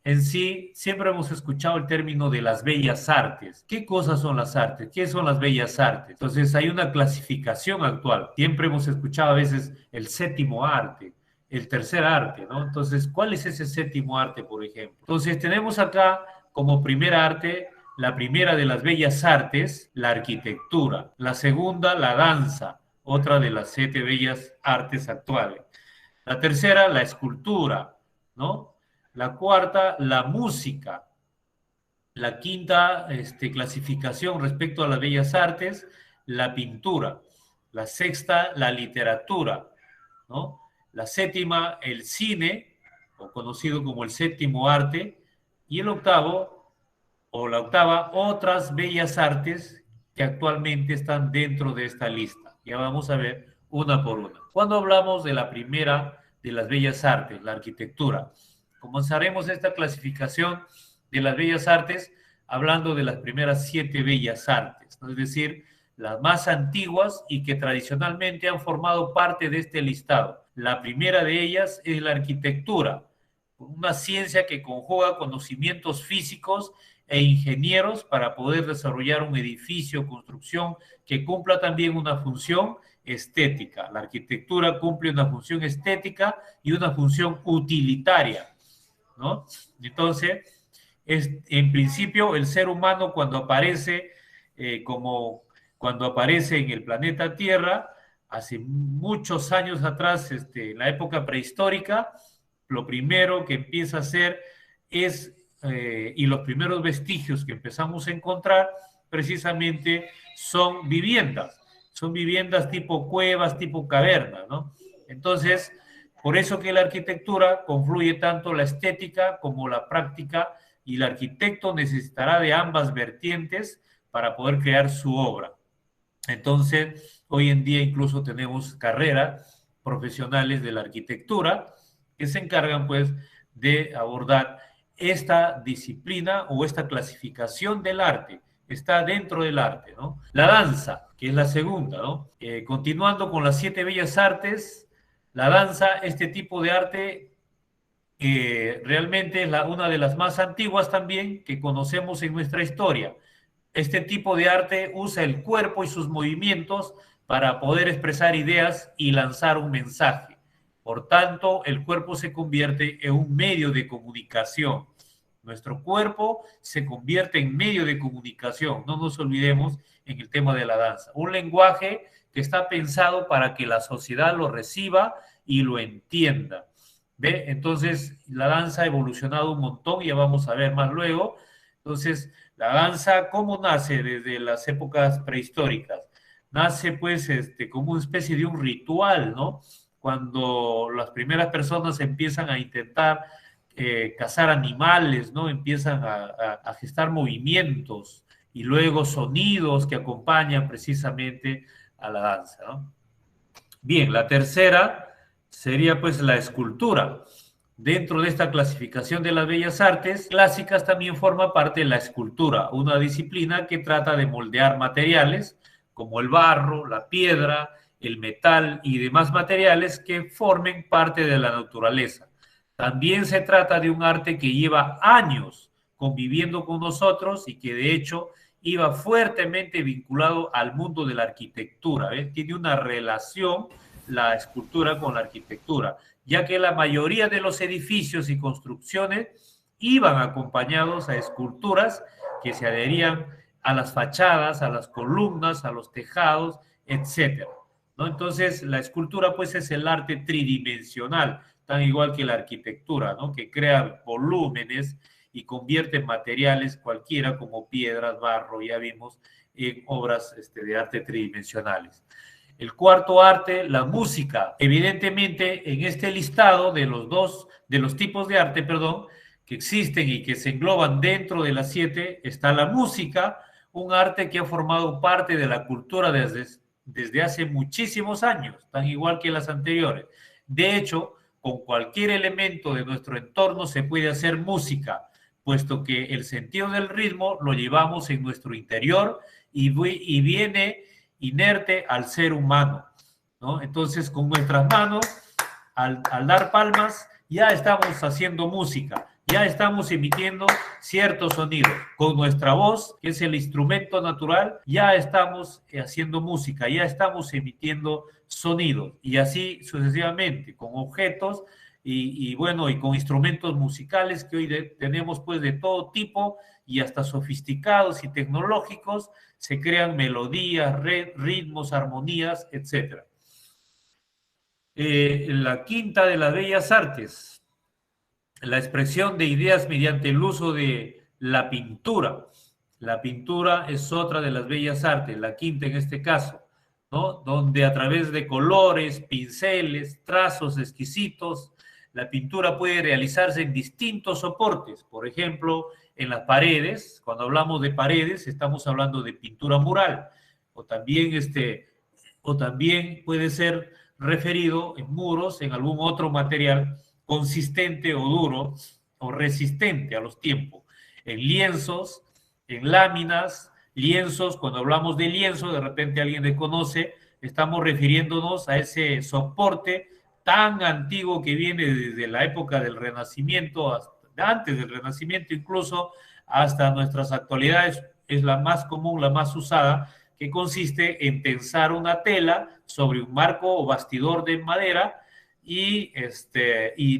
en sí, siempre hemos escuchado el término de las bellas artes. ¿Qué cosas son las artes? ¿Qué son las bellas artes? Entonces, hay una clasificación actual. Siempre hemos escuchado a veces el séptimo arte, el tercer arte, ¿no? Entonces, ¿cuál es ese séptimo arte, por ejemplo? Entonces, tenemos acá como primer arte, la primera de las bellas artes, la arquitectura. La segunda, la danza, otra de las 7 bellas artes actuales. La tercera, la escultura, ¿no? La cuarta, la música. La quinta clasificación respecto a las bellas artes, la pintura. La sexta, la literatura, ¿no? La séptima, el cine, o conocido como el séptimo arte. Y el octavo, o la octava, otras bellas artes que actualmente están dentro de esta lista. Ya vamos a ver una por una. Cuando hablamos de la primera de las bellas artes, la arquitectura, comenzaremos esta clasificación de las bellas artes hablando de las primeras 7 bellas artes, ¿no? Es decir, las más antiguas y que tradicionalmente han formado parte de este listado. La primera de ellas es la arquitectura, una ciencia que conjuga conocimientos físicos e ingenieros para poder desarrollar un edificio, construcción que cumpla también una función estética. La arquitectura cumple una función estética y una función utilitaria, ¿no? Entonces, en principio, el ser humano cuando aparece cuando aparece en el planeta Tierra, hace muchos años atrás, en la época prehistórica, lo primero que empieza a hacer es, y los primeros vestigios que empezamos a encontrar, precisamente son viviendas tipo cuevas, tipo cavernas, ¿no? Entonces, por eso que la arquitectura confluye tanto la estética como la práctica, y el arquitecto necesitará de ambas vertientes para poder crear su obra. Entonces, hoy en día incluso tenemos carreras profesionales de la arquitectura que se encargan, pues, de abordar esta disciplina o esta clasificación del arte. Está dentro del arte, ¿no? La danza, que es la segunda, ¿no? Continuando con las 7 bellas artes, la danza, este tipo de arte, realmente es una de las más antiguas también que conocemos en nuestra historia. Este tipo de arte usa el cuerpo y sus movimientos para poder expresar ideas y lanzar un mensaje. Por tanto, el cuerpo se convierte en un medio de comunicación. Nuestro cuerpo se convierte en medio de comunicación. No nos olvidemos en el tema de la danza. Un lenguaje que está pensado para que la sociedad lo reciba y lo entienda. ¿Ve? Entonces, la danza ha evolucionado un montón, y ya vamos a ver más luego. Entonces, la danza, ¿cómo nace desde las épocas prehistóricas? Nace, pues, como una especie de un ritual, ¿no? Cuando las primeras personas empiezan a intentar cazar animales, ¿no? Empiezan a gestar movimientos y luego sonidos que acompañan precisamente a la danza, ¿no? Bien, la tercera sería pues la escultura. Dentro de esta clasificación de las bellas artes clásicas también forma parte de la escultura, una disciplina que trata de moldear materiales como el barro, la piedra, el metal y demás materiales que formen parte de la naturaleza. También se trata de un arte que lleva años conviviendo con nosotros y que de hecho iba fuertemente vinculado al mundo de la arquitectura, ¿ves? Tiene una relación la escultura con la arquitectura, ya que la mayoría de los edificios y construcciones iban acompañados a esculturas que se adherían a las fachadas, a las columnas, a los tejados, etcétera, ¿no? Entonces, la escultura, pues, es el arte tridimensional, tan igual que la arquitectura, ¿no? Que crea volúmenes y convierte materiales cualquiera como piedras, barro, ya vimos, en obras de arte tridimensionales. El cuarto arte, la música. Evidentemente, en este listado de los tipos de arte, perdón, que existen y que se engloban dentro de las 7, está la música, un arte que ha formado parte de la cultura desde hace muchísimos años, tan igual que las anteriores. De hecho, con cualquier elemento de nuestro entorno se puede hacer música, puesto que el sentido del ritmo lo llevamos en nuestro interior y viene inerte al ser humano, ¿no? Entonces, con nuestras manos, al dar palmas, ya estamos haciendo música, ya estamos emitiendo ciertos sonidos. Con nuestra voz, que es el instrumento natural, ya estamos haciendo música, ya estamos emitiendo sonidos, y así sucesivamente, con objetos y con instrumentos musicales que hoy tenemos, pues, de todo tipo y hasta sofisticados y tecnológicos. Se crean melodías, ritmos, armonías, etc. La quinta de las bellas artes, la expresión de ideas mediante el uso de la pintura. La pintura es otra de las bellas artes, la quinta en este caso, ¿no? Donde a través de colores, pinceles, trazos exquisitos, la pintura puede realizarse en distintos soportes. Por ejemplo, en las paredes, cuando hablamos de paredes, estamos hablando de pintura mural, o también puede ser referido en muros, en algún otro material consistente o duro o resistente a los tiempos, en lienzos, en láminas, lienzos. Cuando hablamos de lienzo, de repente alguien desconoce, estamos refiriéndonos a ese soporte tan antiguo que viene desde la época del Renacimiento, hasta antes del Renacimiento incluso, hasta nuestras actualidades. Es la más común, la más usada, que consiste en tensar una tela sobre un marco o bastidor de madera y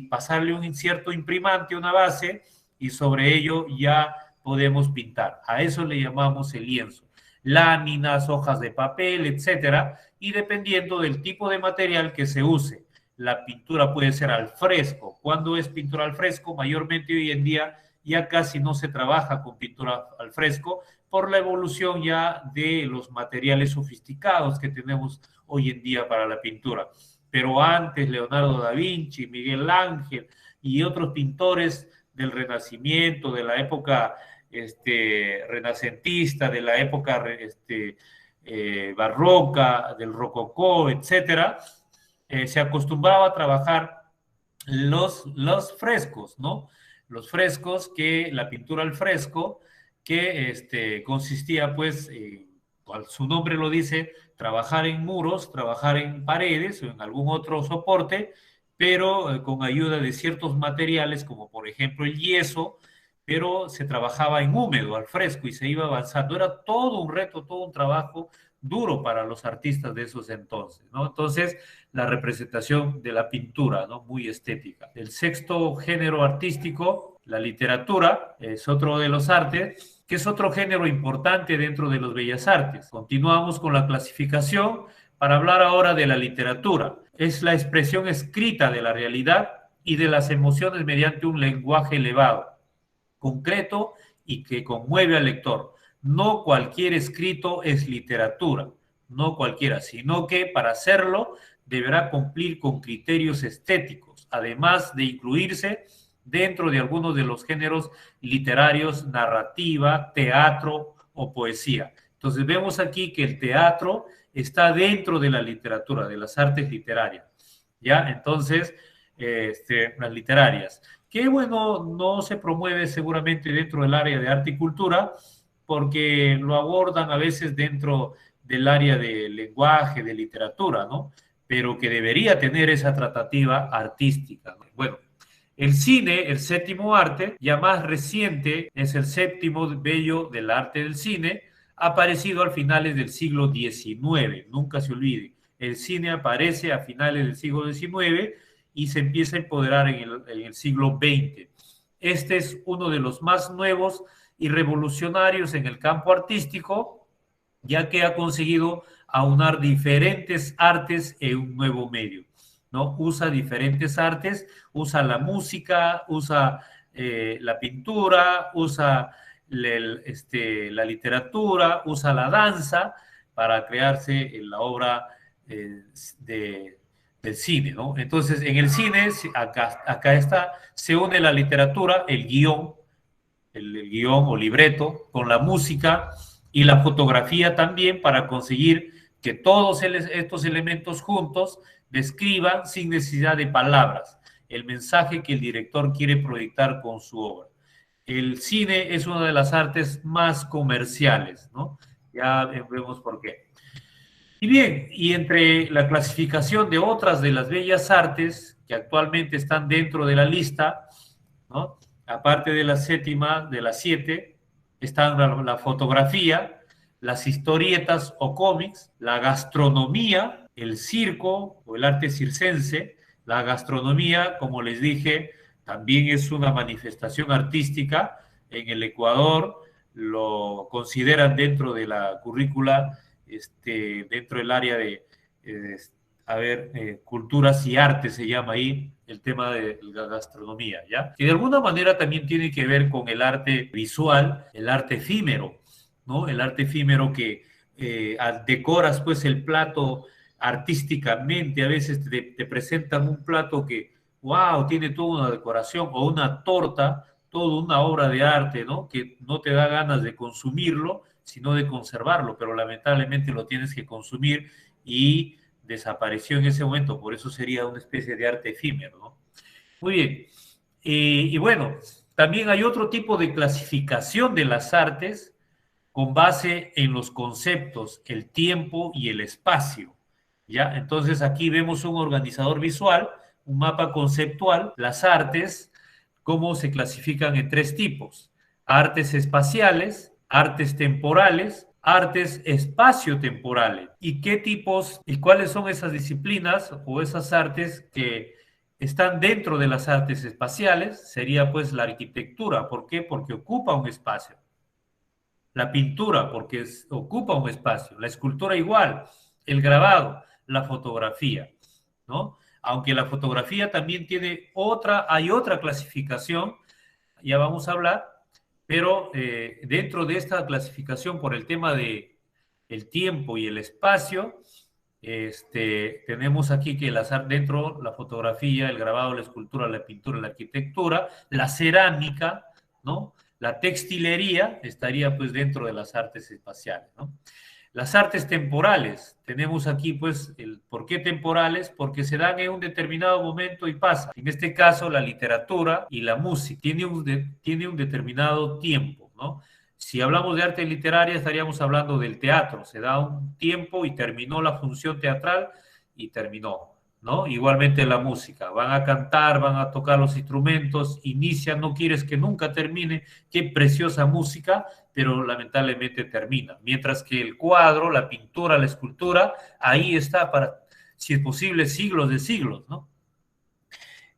pasarle un cierto imprimante, una base, y sobre ello ya podemos pintar. A eso le llamamos el lienzo. Láminas, hojas de papel, etcétera, y dependiendo del tipo de material que se use. La pintura puede ser al fresco. ¿Cuándo es pintura al fresco? Mayormente hoy en día ya casi no se trabaja con pintura al fresco por la evolución ya de los materiales sofisticados que tenemos hoy en día para la pintura. Pero antes, Leonardo da Vinci, Miguel Ángel y otros pintores del Renacimiento, de la época renacentista, de la época barroca, del rococó, etcétera, se acostumbraba a trabajar los frescos, ¿no? Los frescos, que la pintura al fresco, que consistía, pues, cual su nombre lo dice, trabajar en muros, trabajar en paredes o en algún otro soporte, pero con ayuda de ciertos materiales, como por ejemplo el yeso, pero se trabajaba en húmedo, al fresco, y se iba avanzando. Era todo un reto, todo un trabajo duro para los artistas de esos entonces, ¿no? Entonces, la representación de la pintura, ¿no? Muy estética. El sexto género artístico, la literatura, es otro de los artes, que es otro género importante dentro de las bellas artes. Continuamos con la clasificación para hablar ahora de la literatura. Es la expresión escrita de la realidad y de las emociones mediante un lenguaje elevado, concreto y que conmueve al lector. No cualquier escrito es literatura, no cualquiera, sino que para hacerlo deberá cumplir con criterios estéticos, además de incluirse dentro de algunos de los géneros literarios, narrativa, teatro o poesía. Entonces vemos aquí que el teatro está dentro de la literatura, de las artes literarias, ¿ya? Entonces, las literarias, que bueno, no se promueve seguramente dentro del área de arte y cultura, porque lo abordan a veces dentro del área de lenguaje, de literatura, ¿no? Pero que debería tener esa tratativa artística, ¿no? Bueno, el cine, el séptimo arte, ya más reciente, es el séptimo bello del arte del cine, aparecido a finales del siglo XIX, nunca se olvide. El cine aparece a finales del siglo XIX y se empieza a empoderar en el siglo XX. Este es uno de los más nuevos y revolucionarios en el campo artístico, ya que ha conseguido aunar diferentes artes en un nuevo medio, ¿no? Usa diferentes artes, usa la música, usa la pintura, usa la literatura, usa la danza para crearse la obra del cine, ¿no? Entonces, en el cine, acá está, se une la literatura, el guión o libreto, con la música y la fotografía también, para conseguir que todos estos elementos juntos describan sin necesidad de palabras el mensaje que el director quiere proyectar con su obra. El cine es una de las artes más comerciales, ¿no? Ya vemos por qué. Y bien, y entre la clasificación de otras de las bellas artes que actualmente están dentro de la lista, ¿no? Aparte de la séptima, de las 7, están la fotografía, las historietas o cómics, la gastronomía, el circo o el arte circense. La gastronomía, como les dije, también es una manifestación artística. En el Ecuador lo consideran dentro de la currícula, dentro del área de culturas y artes se llama ahí, el tema de la gastronomía, ¿ya? Que de alguna manera también tiene que ver con el arte visual, el arte efímero, ¿no? El arte efímero que decoras pues el plato artísticamente, a veces te presentan un plato que, wow, tiene toda una decoración, o una torta, toda una obra de arte, ¿no? Que no te da ganas de consumirlo, sino de conservarlo, pero lamentablemente lo tienes que consumir y desapareció en ese momento, por eso sería una especie de arte efímero, ¿no? Muy bien. Y bueno, también hay otro tipo de clasificación de las artes con base en los conceptos, el tiempo y el espacio, ¿ya? Entonces aquí vemos un organizador visual, un mapa conceptual, las artes, cómo se clasifican en 3 tipos: artes espaciales, artes temporales, artes espaciotemporales. ¿Y qué tipos y cuáles son esas disciplinas o esas artes que están dentro de las artes espaciales? Sería pues la arquitectura. ¿Por qué? Porque ocupa un espacio. La pintura, porque ocupa un espacio. La escultura igual. El grabado, la fotografía, ¿no? Aunque la fotografía también tiene hay otra clasificación, ya vamos a hablar, pero dentro de esta clasificación por el tema de el tiempo y el espacio, tenemos aquí que dentro la fotografía, el grabado, la escultura, la pintura, la arquitectura, la cerámica, ¿no? La textilería estaría pues dentro de las artes espaciales, ¿no? Las artes temporales, tenemos aquí pues ¿por qué temporales? Porque se dan en un determinado momento y pasa. En este caso la literatura y la música tiene un determinado tiempo, ¿no? Si hablamos de arte literaria estaríamos hablando del teatro, se da un tiempo y terminó la función teatral y terminó, ¿no? Igualmente la música, van a cantar, van a tocar los instrumentos, inicia, no quieres que nunca termine, qué preciosa música, pero lamentablemente termina. Mientras que el cuadro, la pintura, la escultura, ahí está para, si es posible, siglos de siglos, ¿no?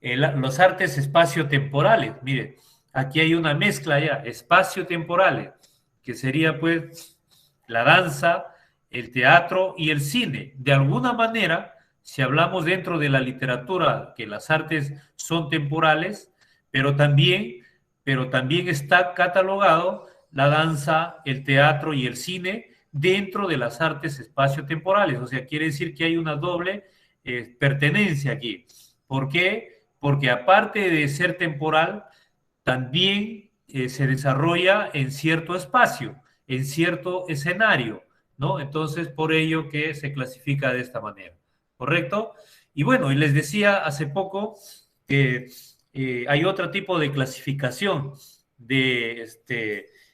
Los artes espaciotemporales, mire, aquí hay una mezcla ya, espaciotemporales, que sería pues la danza, el teatro y el cine. De alguna manera, si hablamos dentro de la literatura que las artes son temporales, pero también está catalogado la danza, el teatro y el cine dentro de las artes espaciotemporales. O sea, quiere decir que hay una doble pertenencia aquí. ¿Por qué? Porque aparte de ser temporal, también se desarrolla en cierto espacio, en cierto escenario, ¿no? Entonces, por ello que se clasifica de esta manera, ¿correcto? Y bueno, y les decía hace poco que hay otro tipo de clasificación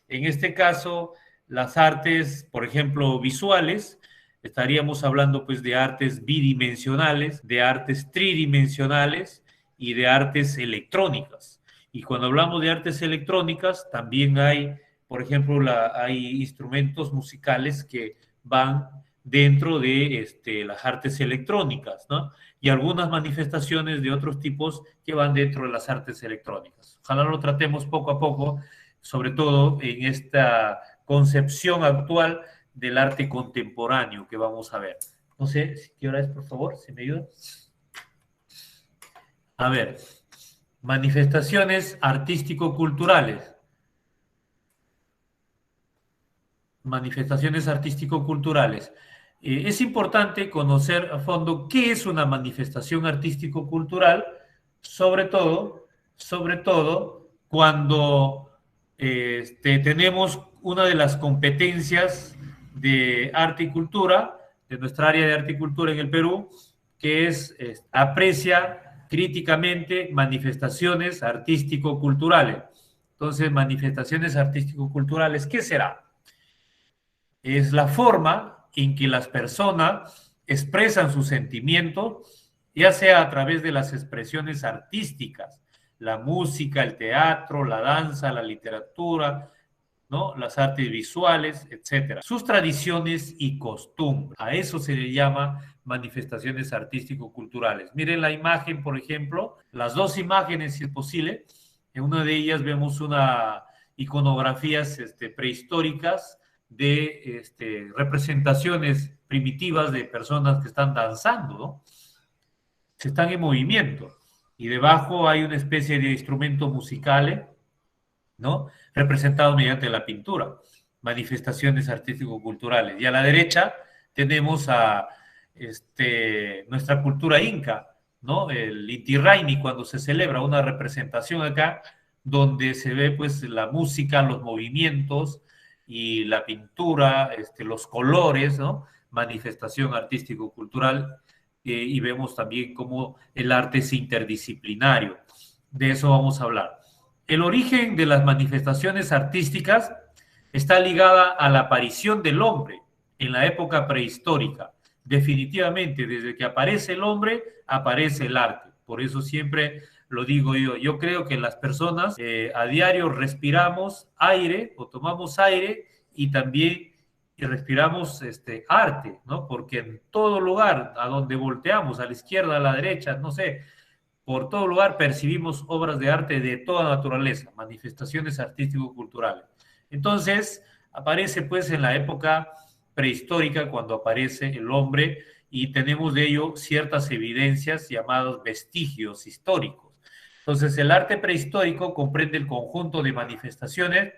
en este caso, las artes, por ejemplo, visuales, estaríamos hablando pues de artes bidimensionales, de artes tridimensionales y de artes electrónicas. Y cuando hablamos de artes electrónicas, también hay, por ejemplo, hay instrumentos musicales que van dentro de las artes electrónicas, ¿no? Y algunas manifestaciones de otros tipos que van dentro de las artes electrónicas. Ojalá lo tratemos poco a poco, sobre todo en esta concepción actual del arte contemporáneo que vamos a ver. No sé, ¿qué hora es, por favor? ¿Se me ayuda? A ver, manifestaciones artístico-culturales. Manifestaciones artístico-culturales. Es importante conocer a fondo qué es una manifestación artístico-cultural, sobre todo cuando tenemos una de las competencias de arte y cultura, de nuestra área de arte y cultura en el Perú, que aprecia críticamente manifestaciones artístico-culturales. Entonces, manifestaciones artístico-culturales, ¿qué será? Es la forma en que las personas expresan sus sentimientos, ya sea a través de las expresiones artísticas, la música, el teatro, la danza, la literatura, ¿no? Las artes visuales, etcétera. Sus tradiciones y costumbres. A eso se le llama manifestaciones artístico-culturales. Miren la imagen, por ejemplo, las dos imágenes, si es posible. En una de ellas vemos iconografías prehistóricas de representaciones primitivas de personas que están danzando, ¿no? Se están en movimiento, y debajo hay una especie de instrumentos musicales, ¿no? Representados mediante la pintura, manifestaciones artístico-culturales. Y a la derecha tenemos a nuestra cultura inca, ¿no? El Inti Raymi, cuando se celebra una representación acá, donde se ve pues la música, los movimientos y la pintura, los colores, ¿no? Manifestación artístico-cultural, y vemos también cómo el arte es interdisciplinario. De eso vamos a hablar. El origen de las manifestaciones artísticas está ligada a la aparición del hombre en la época prehistórica. Definitivamente, desde que aparece el hombre, aparece el arte. Por eso siempre lo digo yo. Yo creo que las personas a diario respiramos aire o tomamos aire y también respiramos arte, ¿no? Porque en todo lugar, a donde volteamos, a la izquierda, a la derecha, no sé, por todo lugar percibimos obras de arte de toda naturaleza, manifestaciones artístico-culturales. Entonces, aparece pues en la época prehistórica, cuando aparece el hombre, y tenemos de ello ciertas evidencias llamados vestigios históricos. Entonces, el arte prehistórico comprende el conjunto de manifestaciones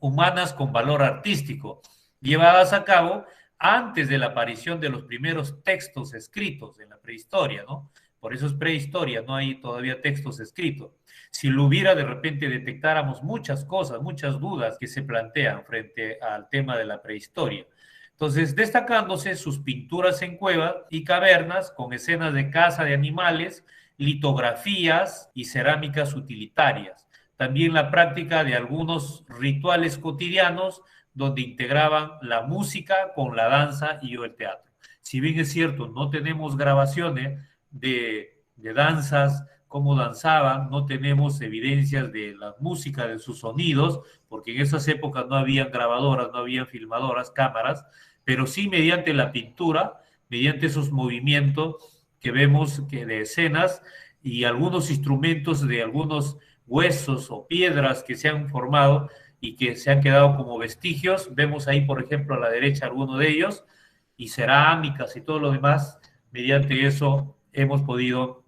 humanas con valor artístico, llevadas a cabo antes de la aparición de los primeros textos escritos en la prehistoria, ¿no? Por eso es prehistoria, no hay todavía textos escritos. Si lo hubiera, de repente detectáramos muchas cosas, muchas dudas que se plantean frente al tema de la prehistoria. Entonces, destacándose sus pinturas en cuevas y cavernas con escenas de caza de animales, litografías y cerámicas utilitarias. También la práctica de algunos rituales cotidianos donde integraban la música con la danza y o el teatro. Si bien es cierto, no tenemos grabaciones de danzas, cómo danzaban, no tenemos evidencias de la música, de sus sonidos, porque en esas épocas no habían grabadoras, no habían filmadoras, cámaras, pero sí mediante la pintura, mediante esos movimientos que vemos que de escenas y algunos instrumentos de algunos huesos o piedras que se han formado y que se han quedado como vestigios. Vemos ahí, por ejemplo, a la derecha alguno de ellos, y cerámicas y todo lo demás. Mediante eso hemos podido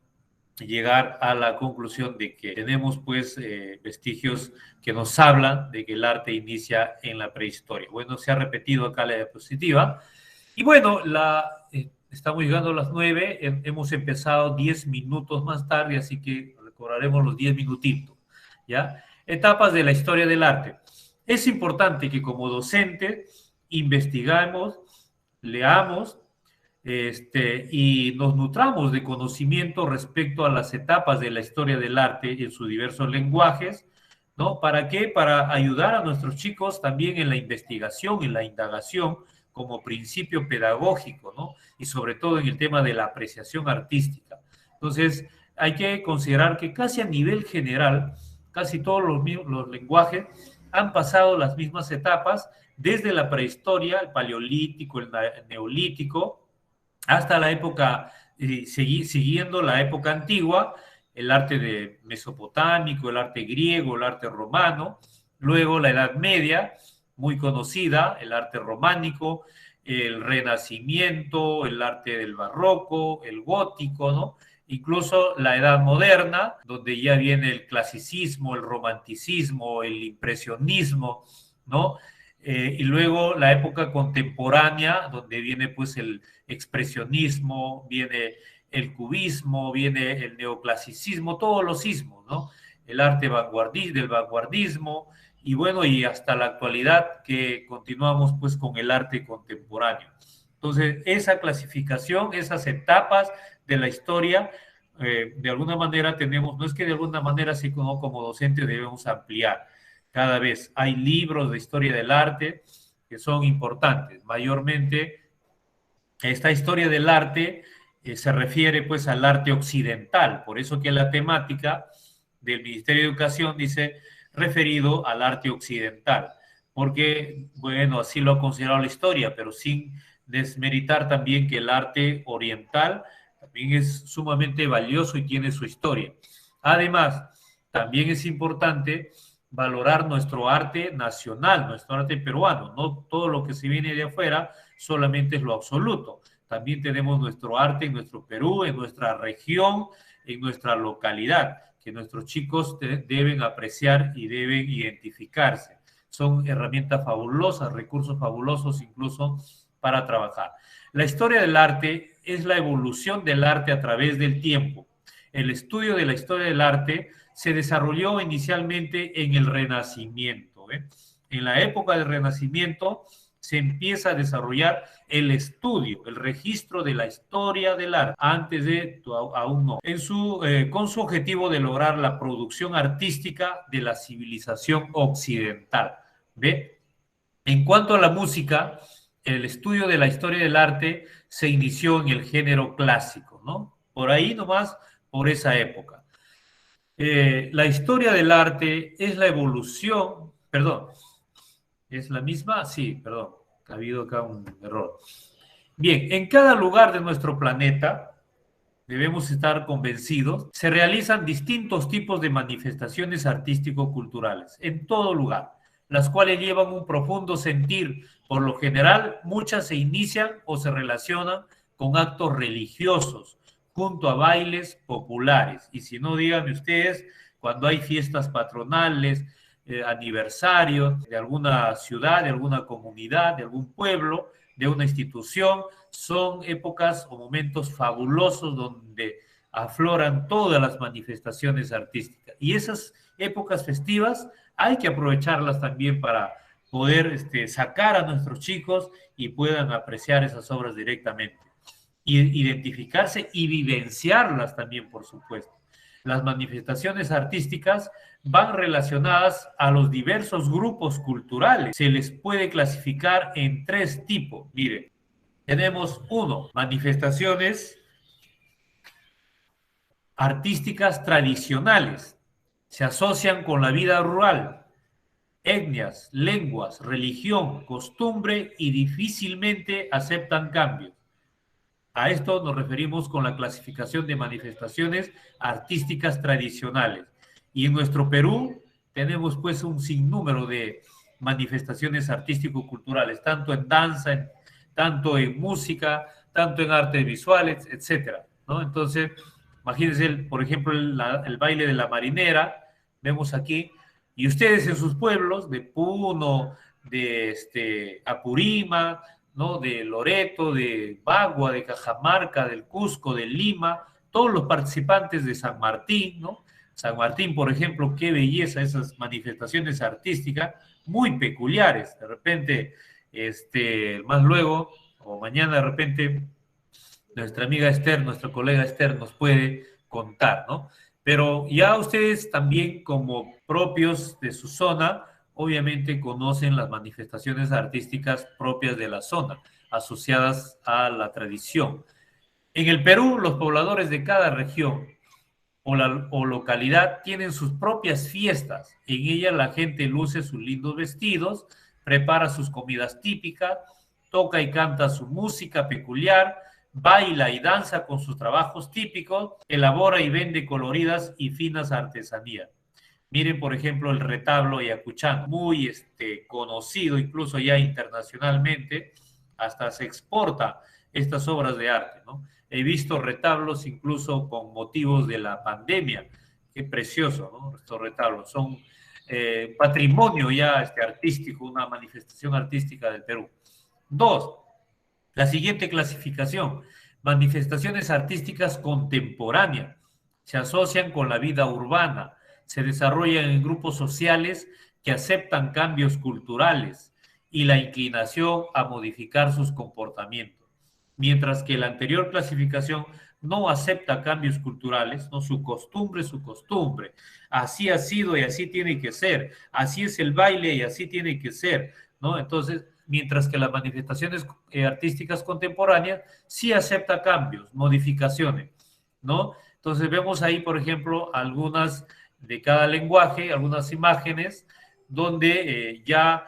llegar a la conclusión de que tenemos pues vestigios que nos hablan de que el arte inicia en la prehistoria. Bueno, se ha repetido acá la diapositiva. Y bueno, estamos llegando a las 9, hemos empezado 10 minutos más tarde, así que recobraremos los 10 minutitos, ¿ya? Etapas de la historia del arte. Es importante que como docente investigamos, leamos, y nos nutramos de conocimiento respecto a las etapas de la historia del arte en sus diversos lenguajes, ¿no? ¿Para qué? Para ayudar a nuestros chicos también en la investigación, en la indagación, como principio pedagógico, ¿no? Y sobre todo en el tema de la apreciación artística. Entonces, hay que considerar que casi a nivel general, casi todos los lenguajes han pasado las mismas etapas, desde la prehistoria, el paleolítico, el neolítico, hasta la época, siguiendo la época antigua, el arte mesopotámico, el arte griego, el arte romano, luego la Edad Media, muy conocida, el arte románico, el Renacimiento, el arte del Barroco, el Gótico, ¿no? Incluso la Edad Moderna, donde ya viene el clasicismo, el romanticismo, el impresionismo, ¿no? Y luego la época contemporánea, donde viene pues el expresionismo, viene el cubismo, viene el neoclasicismo, todos los ismos, ¿no? El arte del vanguardismo, y bueno, y hasta la actualidad que continuamos pues con el arte contemporáneo. Entonces, esa clasificación, esas etapas de la historia, de alguna manera tenemos, no es que de alguna manera, sí, como docente debemos ampliar. Cada vez hay libros de historia del arte que son importantes. Mayormente, esta historia del arte se refiere pues al arte occidental. Por eso que la temática del Ministerio de Educación dice referido al arte occidental. Porque, bueno, así lo ha considerado la historia, pero sin desmeritar también que el arte oriental también es sumamente valioso y tiene su historia. Además, también es importante valorar nuestro arte nacional, nuestro arte peruano. No todo lo que se viene de afuera solamente es lo absoluto. También tenemos nuestro arte en nuestro Perú, en nuestra región, en nuestra localidad, que nuestros chicos deben apreciar y deben identificarse. Son herramientas fabulosas, recursos fabulosos incluso para trabajar. La historia del arte es la evolución del arte a través del tiempo. El estudio de la historia del arte se desarrolló inicialmente en el Renacimiento. En la época del Renacimiento se empieza a desarrollar el estudio, el registro de la historia del arte. Antes de, aún no. Con su objetivo de lograr la producción artística de la civilización occidental. ¿Ve? En cuanto a la música, el estudio de la historia del arte se inició en el género clásico, ¿no? Por ahí nomás, por esa época. La historia del arte es la evolución, perdón, ¿es la misma? Sí, perdón, ha habido acá un error. Bien, en cada lugar de nuestro planeta, debemos estar convencidos, se realizan distintos tipos de manifestaciones artístico-culturales, en todo lugar, las cuales llevan un profundo sentir. Por lo general, muchas se inician o se relacionan con actos religiosos, junto a bailes populares. Y si no, díganme ustedes, cuando hay fiestas patronales, aniversarios de alguna ciudad, de alguna comunidad, de algún pueblo, de una institución, son épocas o momentos fabulosos donde afloran todas las manifestaciones artísticas. Y esas épocas festivas hay que aprovecharlas también para poder sacar a nuestros chicos y puedan apreciar esas obras directamente. Identificarse y vivenciarlas también, por supuesto. Las manifestaciones artísticas van relacionadas a los diversos grupos culturales. Se les puede clasificar en 3 tipos. Miren, tenemos 1, manifestaciones artísticas tradicionales. Se asocian con la vida rural, etnias, lenguas, religión, costumbre y difícilmente aceptan cambios. A esto nos referimos con la clasificación de manifestaciones artísticas tradicionales. Y en nuestro Perú tenemos pues un sinnúmero de manifestaciones artístico-culturales, tanto en danza, tanto en música, tanto en artes visuales, etcétera, ¿no? Entonces, imagínense, por ejemplo, el baile de la marinera, vemos aquí, y ustedes en sus pueblos, de Puno, de Apurímac, ¿no? De Loreto, de Bagua, de Cajamarca, del Cusco, de Lima, todos los participantes de San Martín, ¿no? San Martín, por ejemplo, qué belleza esas manifestaciones artísticas muy peculiares. De repente, más luego, o mañana de repente, nuestra amiga Esther, nuestra colega Esther nos puede contar, ¿no? Pero ya ustedes también como propios de su zona, obviamente conocen las manifestaciones artísticas propias de la zona, asociadas a la tradición. En el Perú, los pobladores de cada región o localidad tienen sus propias fiestas. En ellas la gente luce sus lindos vestidos, prepara sus comidas típicas, toca y canta su música peculiar, baila y danza con sus trabajos típicos, elabora y vende coloridas y finas artesanías. Miren, por ejemplo, el retablo ayacuchano, muy conocido incluso ya internacionalmente, hasta se exporta estas obras de arte, ¿no? He visto retablos incluso con motivos de la pandemia. Qué precioso, ¿no? Estos retablos son patrimonio ya artístico, una manifestación artística del Perú. 2, la siguiente clasificación, manifestaciones artísticas contemporáneas. Se asocian con la vida urbana, se desarrollan en grupos sociales que aceptan cambios culturales y la inclinación a modificar sus comportamientos. Mientras que la anterior clasificación no acepta cambios culturales, ¿no? Su costumbre, así ha sido y así tiene que ser, así es el baile y así tiene que ser, ¿no? Entonces, mientras que las manifestaciones artísticas contemporáneas sí acepta cambios, modificaciones, ¿no? Entonces vemos ahí, por ejemplo, algunas de cada lenguaje, algunas imágenes donde ya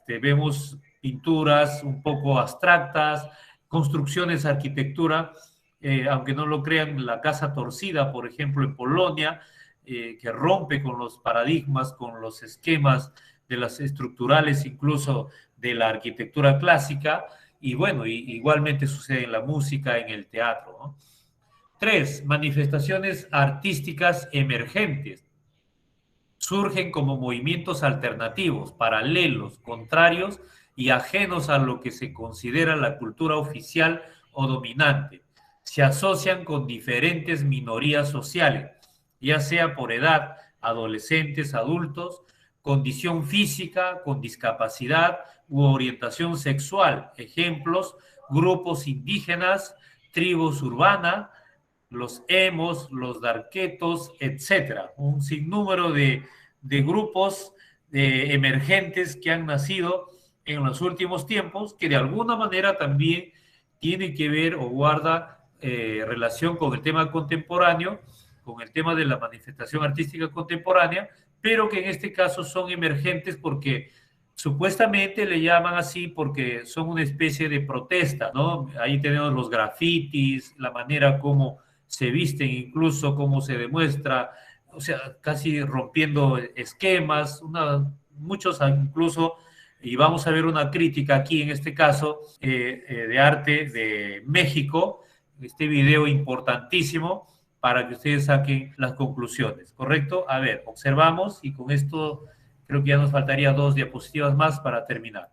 vemos pinturas un poco abstractas, construcciones, arquitectura, aunque no lo crean, la Casa Torcida, por ejemplo, en Polonia, que rompe con los paradigmas, con los esquemas de las estructurales, incluso de la arquitectura clásica, y bueno, igualmente sucede en la música, en el teatro, ¿no? 3, manifestaciones artísticas emergentes. Surgen como movimientos alternativos, paralelos, contrarios y ajenos a lo que se considera la cultura oficial o dominante. Se asocian con diferentes minorías sociales, ya sea por edad, adolescentes, adultos, condición física, con discapacidad u orientación sexual. Ejemplos, grupos indígenas, tribus urbanas, los emos, los darquetos, etcétera. Un sinnúmero de grupos emergentes que han nacido en los últimos tiempos, que de alguna manera también tienen que ver o guarda relación con el tema contemporáneo, con el tema de la manifestación artística contemporánea, pero que en este caso son emergentes porque supuestamente le llaman así porque son una especie de protesta, ¿no? Ahí tenemos los grafitis, la manera como se visten, incluso cómo se demuestra, o sea, casi rompiendo esquemas, muchos incluso, y vamos a ver una crítica aquí en este caso de arte de México, este video importantísimo para que ustedes saquen las conclusiones, ¿correcto? A ver, observamos y con esto creo que ya nos faltaría 2 diapositivas más para terminar.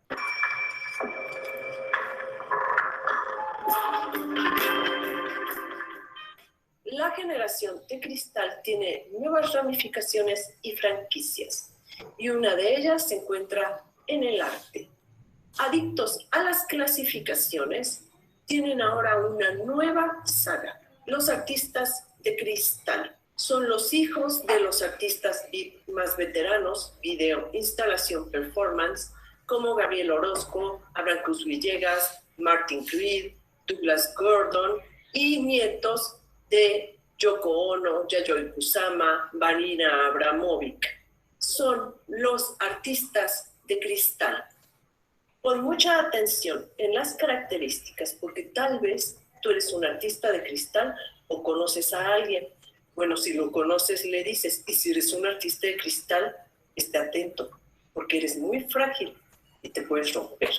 La generación de cristal tiene nuevas ramificaciones y franquicias, y una de ellas se encuentra en el arte. Adictos a las clasificaciones, tienen ahora una nueva saga. Los artistas de cristal son los hijos de los artistas más veteranos, video, instalación, performance, como Gabriel Orozco, Abraham Cruz Villegas, Martin Creed, Douglas Gordon, y nietos de Yoko Ono, Yayoi Kusama, Marina Abramovic. Son los artistas de cristal. Pon mucha atención en las características, porque tal vez tú eres un artista de cristal o conoces a alguien. Bueno, si lo conoces, le dices, y si eres un artista de cristal, esté atento, porque eres muy frágil y te puedes romper.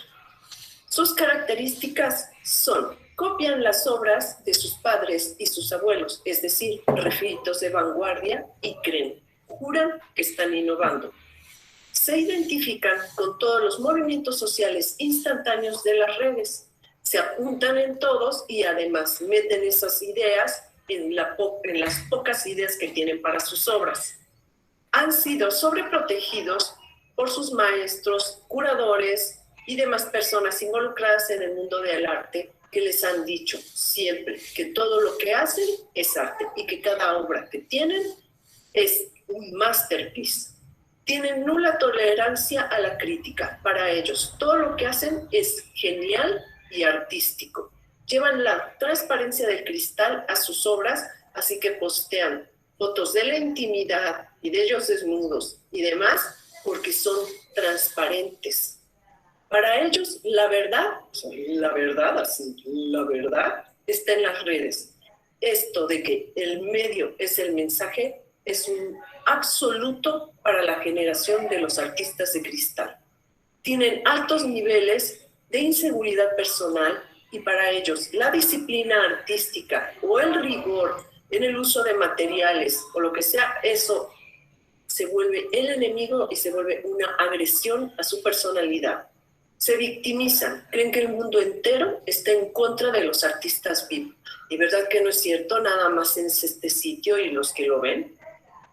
Sus características son: copian las obras de sus padres y sus abuelos, es decir, refritos de vanguardia, y juran que están innovando. Se identifican con todos los movimientos sociales instantáneos de las redes, se apuntan en todos y además meten esas ideas en las pocas ideas que tienen para sus obras. Han sido sobreprotegidos por sus maestros, curadores y demás personas involucradas en el mundo del arte, que les han dicho siempre que todo lo que hacen es arte y que cada obra que tienen es un masterpiece. Tienen nula tolerancia a la crítica. Para ellos, todo lo que hacen es genial y artístico. Llevan la transparencia del cristal a sus obras, así que postean fotos de la intimidad y de ellos desnudos y demás, porque son transparentes. Para ellos, la verdad está en las redes. Esto de que el medio es el mensaje es un absoluto para la generación de los artistas de cristal. Tienen altos niveles de inseguridad personal y para ellos la disciplina artística o el rigor en el uso de materiales o lo que sea, eso se vuelve el enemigo y se vuelve una agresión a su personalidad. Se victimizan, creen que el mundo entero está en contra de los artistas vivos. Y verdad que no es cierto, nada más en este sitio y los que lo ven.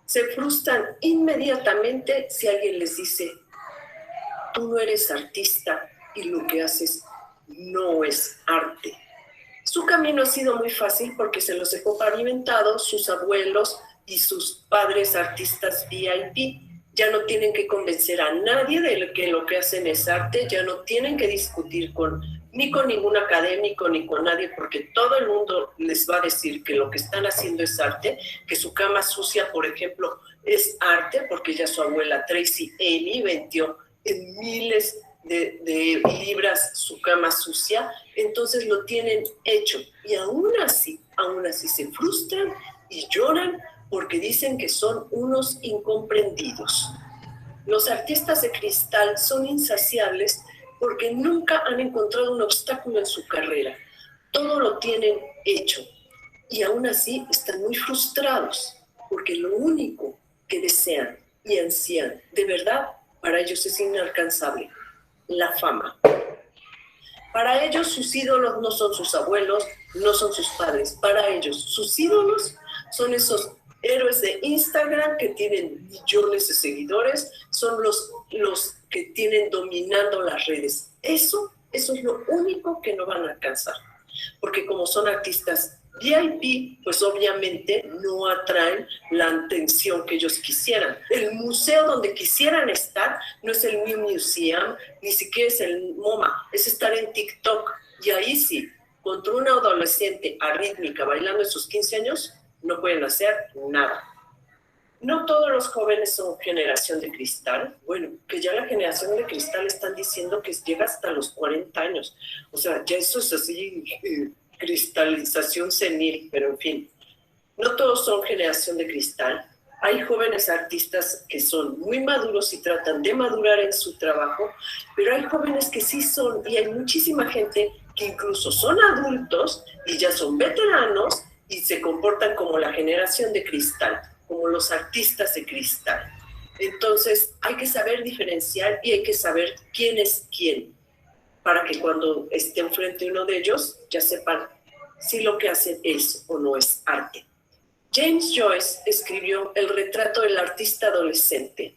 Se frustran inmediatamente si alguien les dice: tú no eres artista y lo que haces no es arte. Su camino ha sido muy fácil porque se los dejó pavimentado sus abuelos y sus padres artistas VIP. Ya no tienen que convencer a nadie de que lo que hacen es arte, ya no tienen que discutir ni con ningún académico ni con nadie, porque todo el mundo les va a decir que lo que están haciendo es arte, que su cama sucia, por ejemplo, es arte, porque ya su abuela Tracy Amy vendió en miles de libras su cama sucia, entonces lo tienen hecho. Y aún así se frustran y lloran porque dicen que son unos incomprendidos. Los artistas de cristal son insaciables porque nunca han encontrado un obstáculo en su carrera. Todo lo tienen hecho y aún así están muy frustrados porque lo único que desean y ansían de verdad para ellos es inalcanzable: la fama. Para ellos sus ídolos no son sus abuelos, no son sus padres. Para ellos sus ídolos son esos héroes de Instagram que tienen millones de seguidores, son los que tienen dominando las redes. Eso es lo único que no van a alcanzar. Porque como son artistas VIP, pues obviamente no atraen la atención que ellos quisieran. El museo donde quisieran estar no es el New Museum, ni siquiera es el MoMA, es estar en TikTok. Y ahí sí, contra una adolescente arrítmica bailando en sus 15 años, no pueden hacer nada. No todos los jóvenes son generación de cristal. Bueno, que ya la generación de cristal están diciendo que llega hasta los 40 años. O sea, ya eso es así, cristalización senil, pero en fin. No todos son generación de cristal. Hay jóvenes artistas que son muy maduros y tratan de madurar en su trabajo, pero hay jóvenes que sí son, y hay muchísima gente que incluso son adultos y ya son veteranos y se comportan como la generación de cristal, como los artistas de cristal. Entonces hay que saber diferenciar y hay que saber quién es quién, para que cuando esté enfrente uno de ellos ya sepan si lo que hacen es o no es arte. James Joyce escribió El retrato del artista adolescente.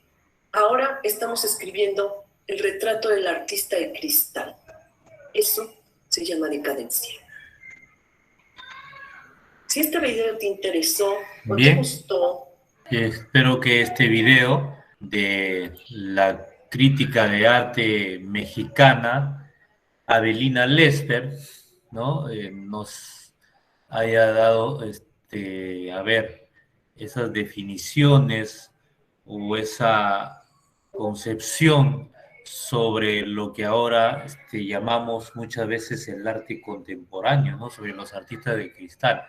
Ahora estamos escribiendo El retrato del artista de cristal. Eso se llama decadencia. Si este video te interesó o te gustó... Espero que este video de la crítica de arte mexicana, Avelina Lesper, ¿no? Nos haya dado, a ver, esas definiciones o esa concepción sobre lo que ahora llamamos muchas veces el arte contemporáneo, ¿no? Sobre los artistas de cristal.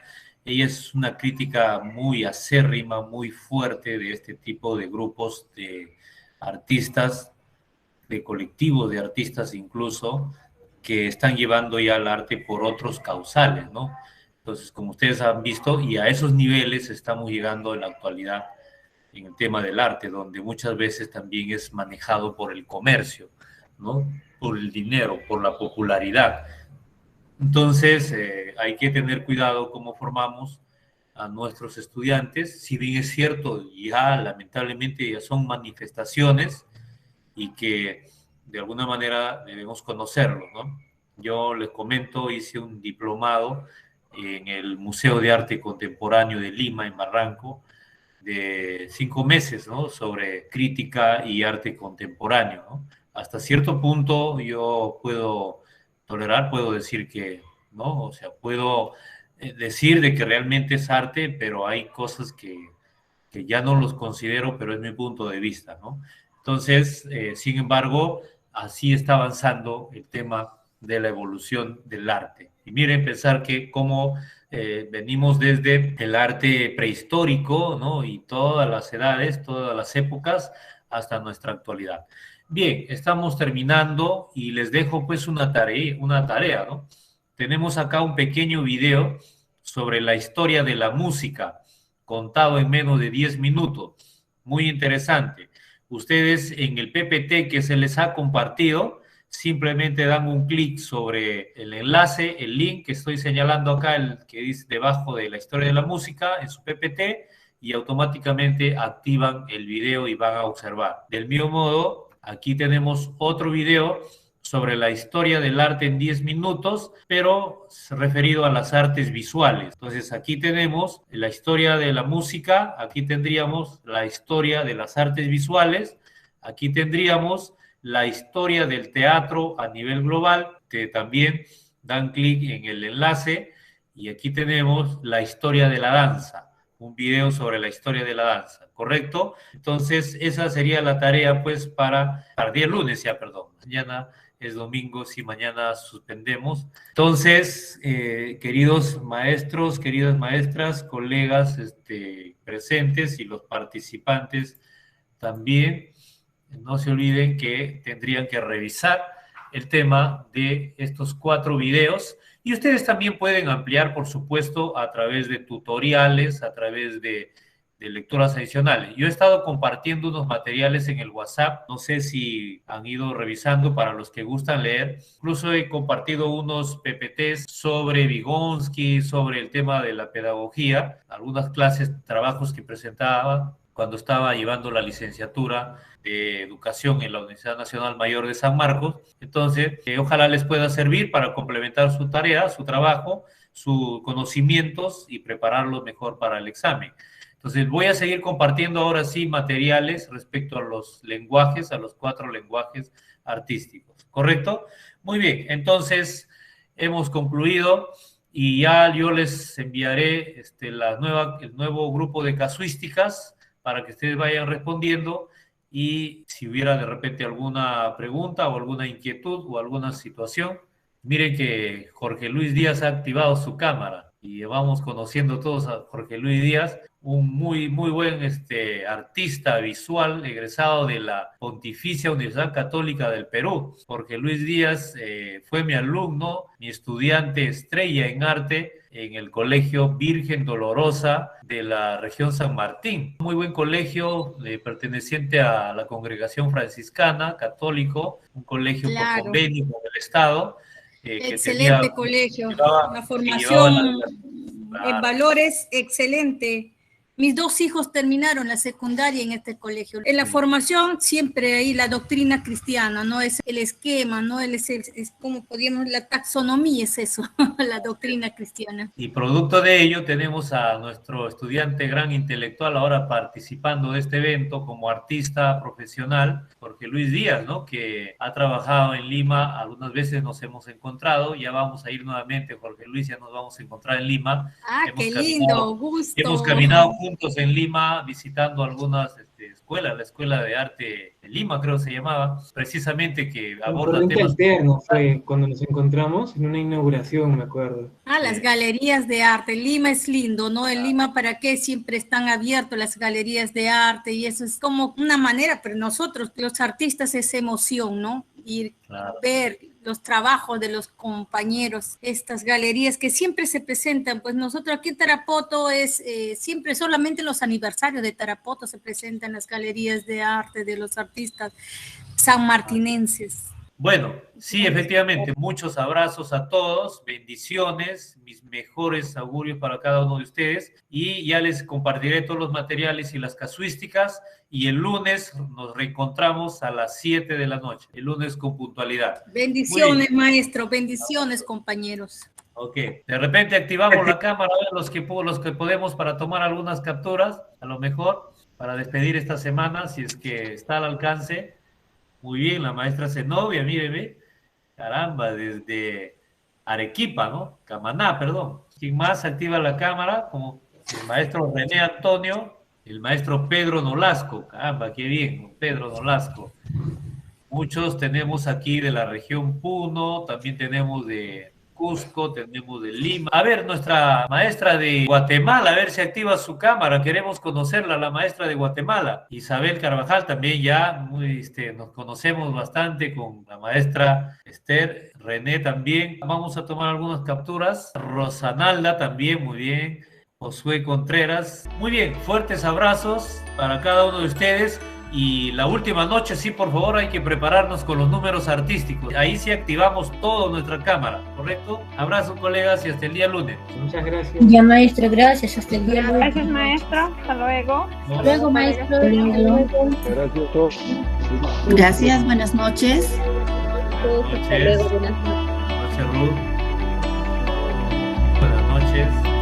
Ella es una crítica muy acérrima, muy fuerte de este tipo de grupos de artistas, de colectivos de artistas incluso, que están llevando ya el arte por otros causales, ¿no? Entonces, como ustedes han visto, y a esos niveles estamos llegando en la actualidad en el tema del arte, donde muchas veces también es manejado por el comercio, ¿no? Por el dinero, por la popularidad. Entonces, hay que tener cuidado cómo formamos a nuestros estudiantes, si bien es cierto, ya lamentablemente ya son manifestaciones y que de alguna manera debemos conocerlos, ¿no? Yo les comento, hice un diplomado en el Museo de Arte Contemporáneo de Lima, en Barranco, de 5 meses, ¿no? Sobre crítica y arte contemporáneo, ¿no? Hasta cierto punto yo puedo tolerar, puedo decir que, ¿no? O sea, puedo decir de que realmente es arte, pero hay cosas que ya no los considero, pero es mi punto de vista, ¿no? Entonces, sin embargo, así está avanzando el tema de la evolución del arte. Y miren, pensar que cómo venimos desde el arte prehistórico, ¿no? Y todas las edades, todas las épocas, hasta nuestra actualidad. Bien, estamos terminando y les dejo pues una tarea, ¿no? Tenemos acá un pequeño video sobre la historia de la música, contado en menos de 10 minutos. Muy interesante. Ustedes en el PPT que se les ha compartido, simplemente dan un clic sobre el enlace, el link que estoy señalando acá, el que dice debajo de la historia de la música, en su PPT, y automáticamente activan el video y van a observar. Del mismo modo, aquí tenemos otro video sobre la historia del arte en 10 minutos, pero referido a las artes visuales. Entonces, aquí tenemos la historia de la música, aquí tendríamos la historia de las artes visuales, aquí tendríamos la historia del teatro a nivel global, que también dan clic en el enlace, y aquí tenemos la historia de la danza, un video sobre la historia de la danza, ¿correcto? Entonces, esa sería la tarea, pues, para el día lunes, ya, perdón, mañana es domingo si mañana suspendemos. Entonces, queridos maestros, queridas maestras, colegas presentes y los participantes también, no se olviden que tendrían que revisar el tema de estos 4 videos, y ustedes también pueden ampliar, por supuesto, a través de tutoriales, a través de lecturas adicionales. Yo he estado compartiendo unos materiales en el WhatsApp, no sé si han ido revisando para los que gustan leer. Incluso he compartido unos PPTs sobre Vygotsky, sobre el tema de la pedagogía, algunas clases, trabajos que presentaba cuando estaba llevando la licenciatura de Educación en la Universidad Nacional Mayor de San Marcos. Entonces, ojalá les pueda servir para complementar su tarea, su trabajo, sus conocimientos y prepararlos mejor para el examen. Entonces, voy a seguir compartiendo ahora sí materiales respecto a los lenguajes, a los 4 lenguajes artísticos. ¿Correcto? Muy bien, entonces hemos concluido y ya yo les enviaré el nuevo grupo de casuísticas para que ustedes vayan respondiendo, y si hubiera de repente alguna pregunta o alguna inquietud o alguna situación, miren que Jorge Luis Díaz ha activado su cámara y vamos conociendo todos a Jorge Luis Díaz, un muy buen artista visual egresado de la Pontificia Universidad Católica del Perú. Jorge Luis Díaz fue mi alumno, mi estudiante estrella en arte en el Colegio Virgen Dolorosa de la región San Martín. Muy buen colegio perteneciente a la congregación franciscana, católico, un colegio por convenio con el Estado. Excelente colegio, la formación en valores excelente. Mis 2 hijos terminaron la secundaria en este colegio. En la formación siempre hay la doctrina cristiana, no es el esquema, no es como podríamos, la taxonomía es eso, la doctrina cristiana. Y producto de ello tenemos a nuestro estudiante gran intelectual ahora participando de este evento como artista profesional, Jorge Luis Díaz, ¿no? Que ha trabajado en Lima, algunas veces nos hemos encontrado, ya vamos a ir nuevamente, Jorge Luis, ya nos vamos a encontrar en Lima. Qué lindo, gusto. Hemos caminado juntos en Lima, visitando algunas escuelas, la Escuela de Arte de Lima, creo que se llamaba, precisamente, que aborda temas... Alterno fue cuando nos encontramos en una inauguración, me acuerdo. Las galerías de arte. Lima es lindo, ¿no? En Lima, ¿para qué? Siempre están abiertas las galerías de arte, y eso es como una manera, pero nosotros, los artistas, es emoción, ¿no? Ir a ver los trabajos de los compañeros, estas galerías que siempre se presentan. Pues nosotros aquí en Tarapoto siempre solamente los aniversarios de Tarapoto se presentan las galerías de arte de los artistas sanmartinenses. Bueno, sí, efectivamente, muchos abrazos a todos, bendiciones, mis mejores augurios para cada uno de ustedes, y ya les compartiré todos los materiales y las casuísticas, y el lunes nos reencontramos a las 7 de la noche, el lunes con puntualidad. Bendiciones, maestro, bendiciones, compañeros. Ok, de repente activamos la cámara, los que podemos, para tomar algunas capturas, a lo mejor, para despedir esta semana, si es que está al alcance. Muy bien, la maestra Zenobia, míreme, caramba, desde Arequipa, ¿no? Camaná, perdón. ¿Quién más activa la cámara? Como el maestro René Antonio, el maestro Pedro Nolasco, caramba, qué bien, Pedro Nolasco. Muchos tenemos aquí de la región Puno, también tenemos de Cusco, tenemos de Lima. A ver, nuestra maestra de Guatemala, a ver si activa su cámara, queremos conocerla, la maestra de Guatemala. Isabel Carvajal también ya, nos conocemos bastante con la maestra Esther, René también. Vamos a tomar algunas capturas. Rosanalda también, muy bien. Josué Contreras. Muy bien, fuertes abrazos para cada uno de ustedes. Y la última noche, sí, por favor, hay que prepararnos con los números artísticos. Ahí sí activamos toda nuestra cámara, ¿correcto? Abrazo, colegas, y hasta el día lunes. Muchas gracias. Ya, maestro, gracias. Hasta el día lunes. Gracias, maestro. Hasta luego. Hasta luego, maestro. Gracias a todos. Gracias, buenas noches. Buenas noches. Buenas noches, Ruth. Buenas noches.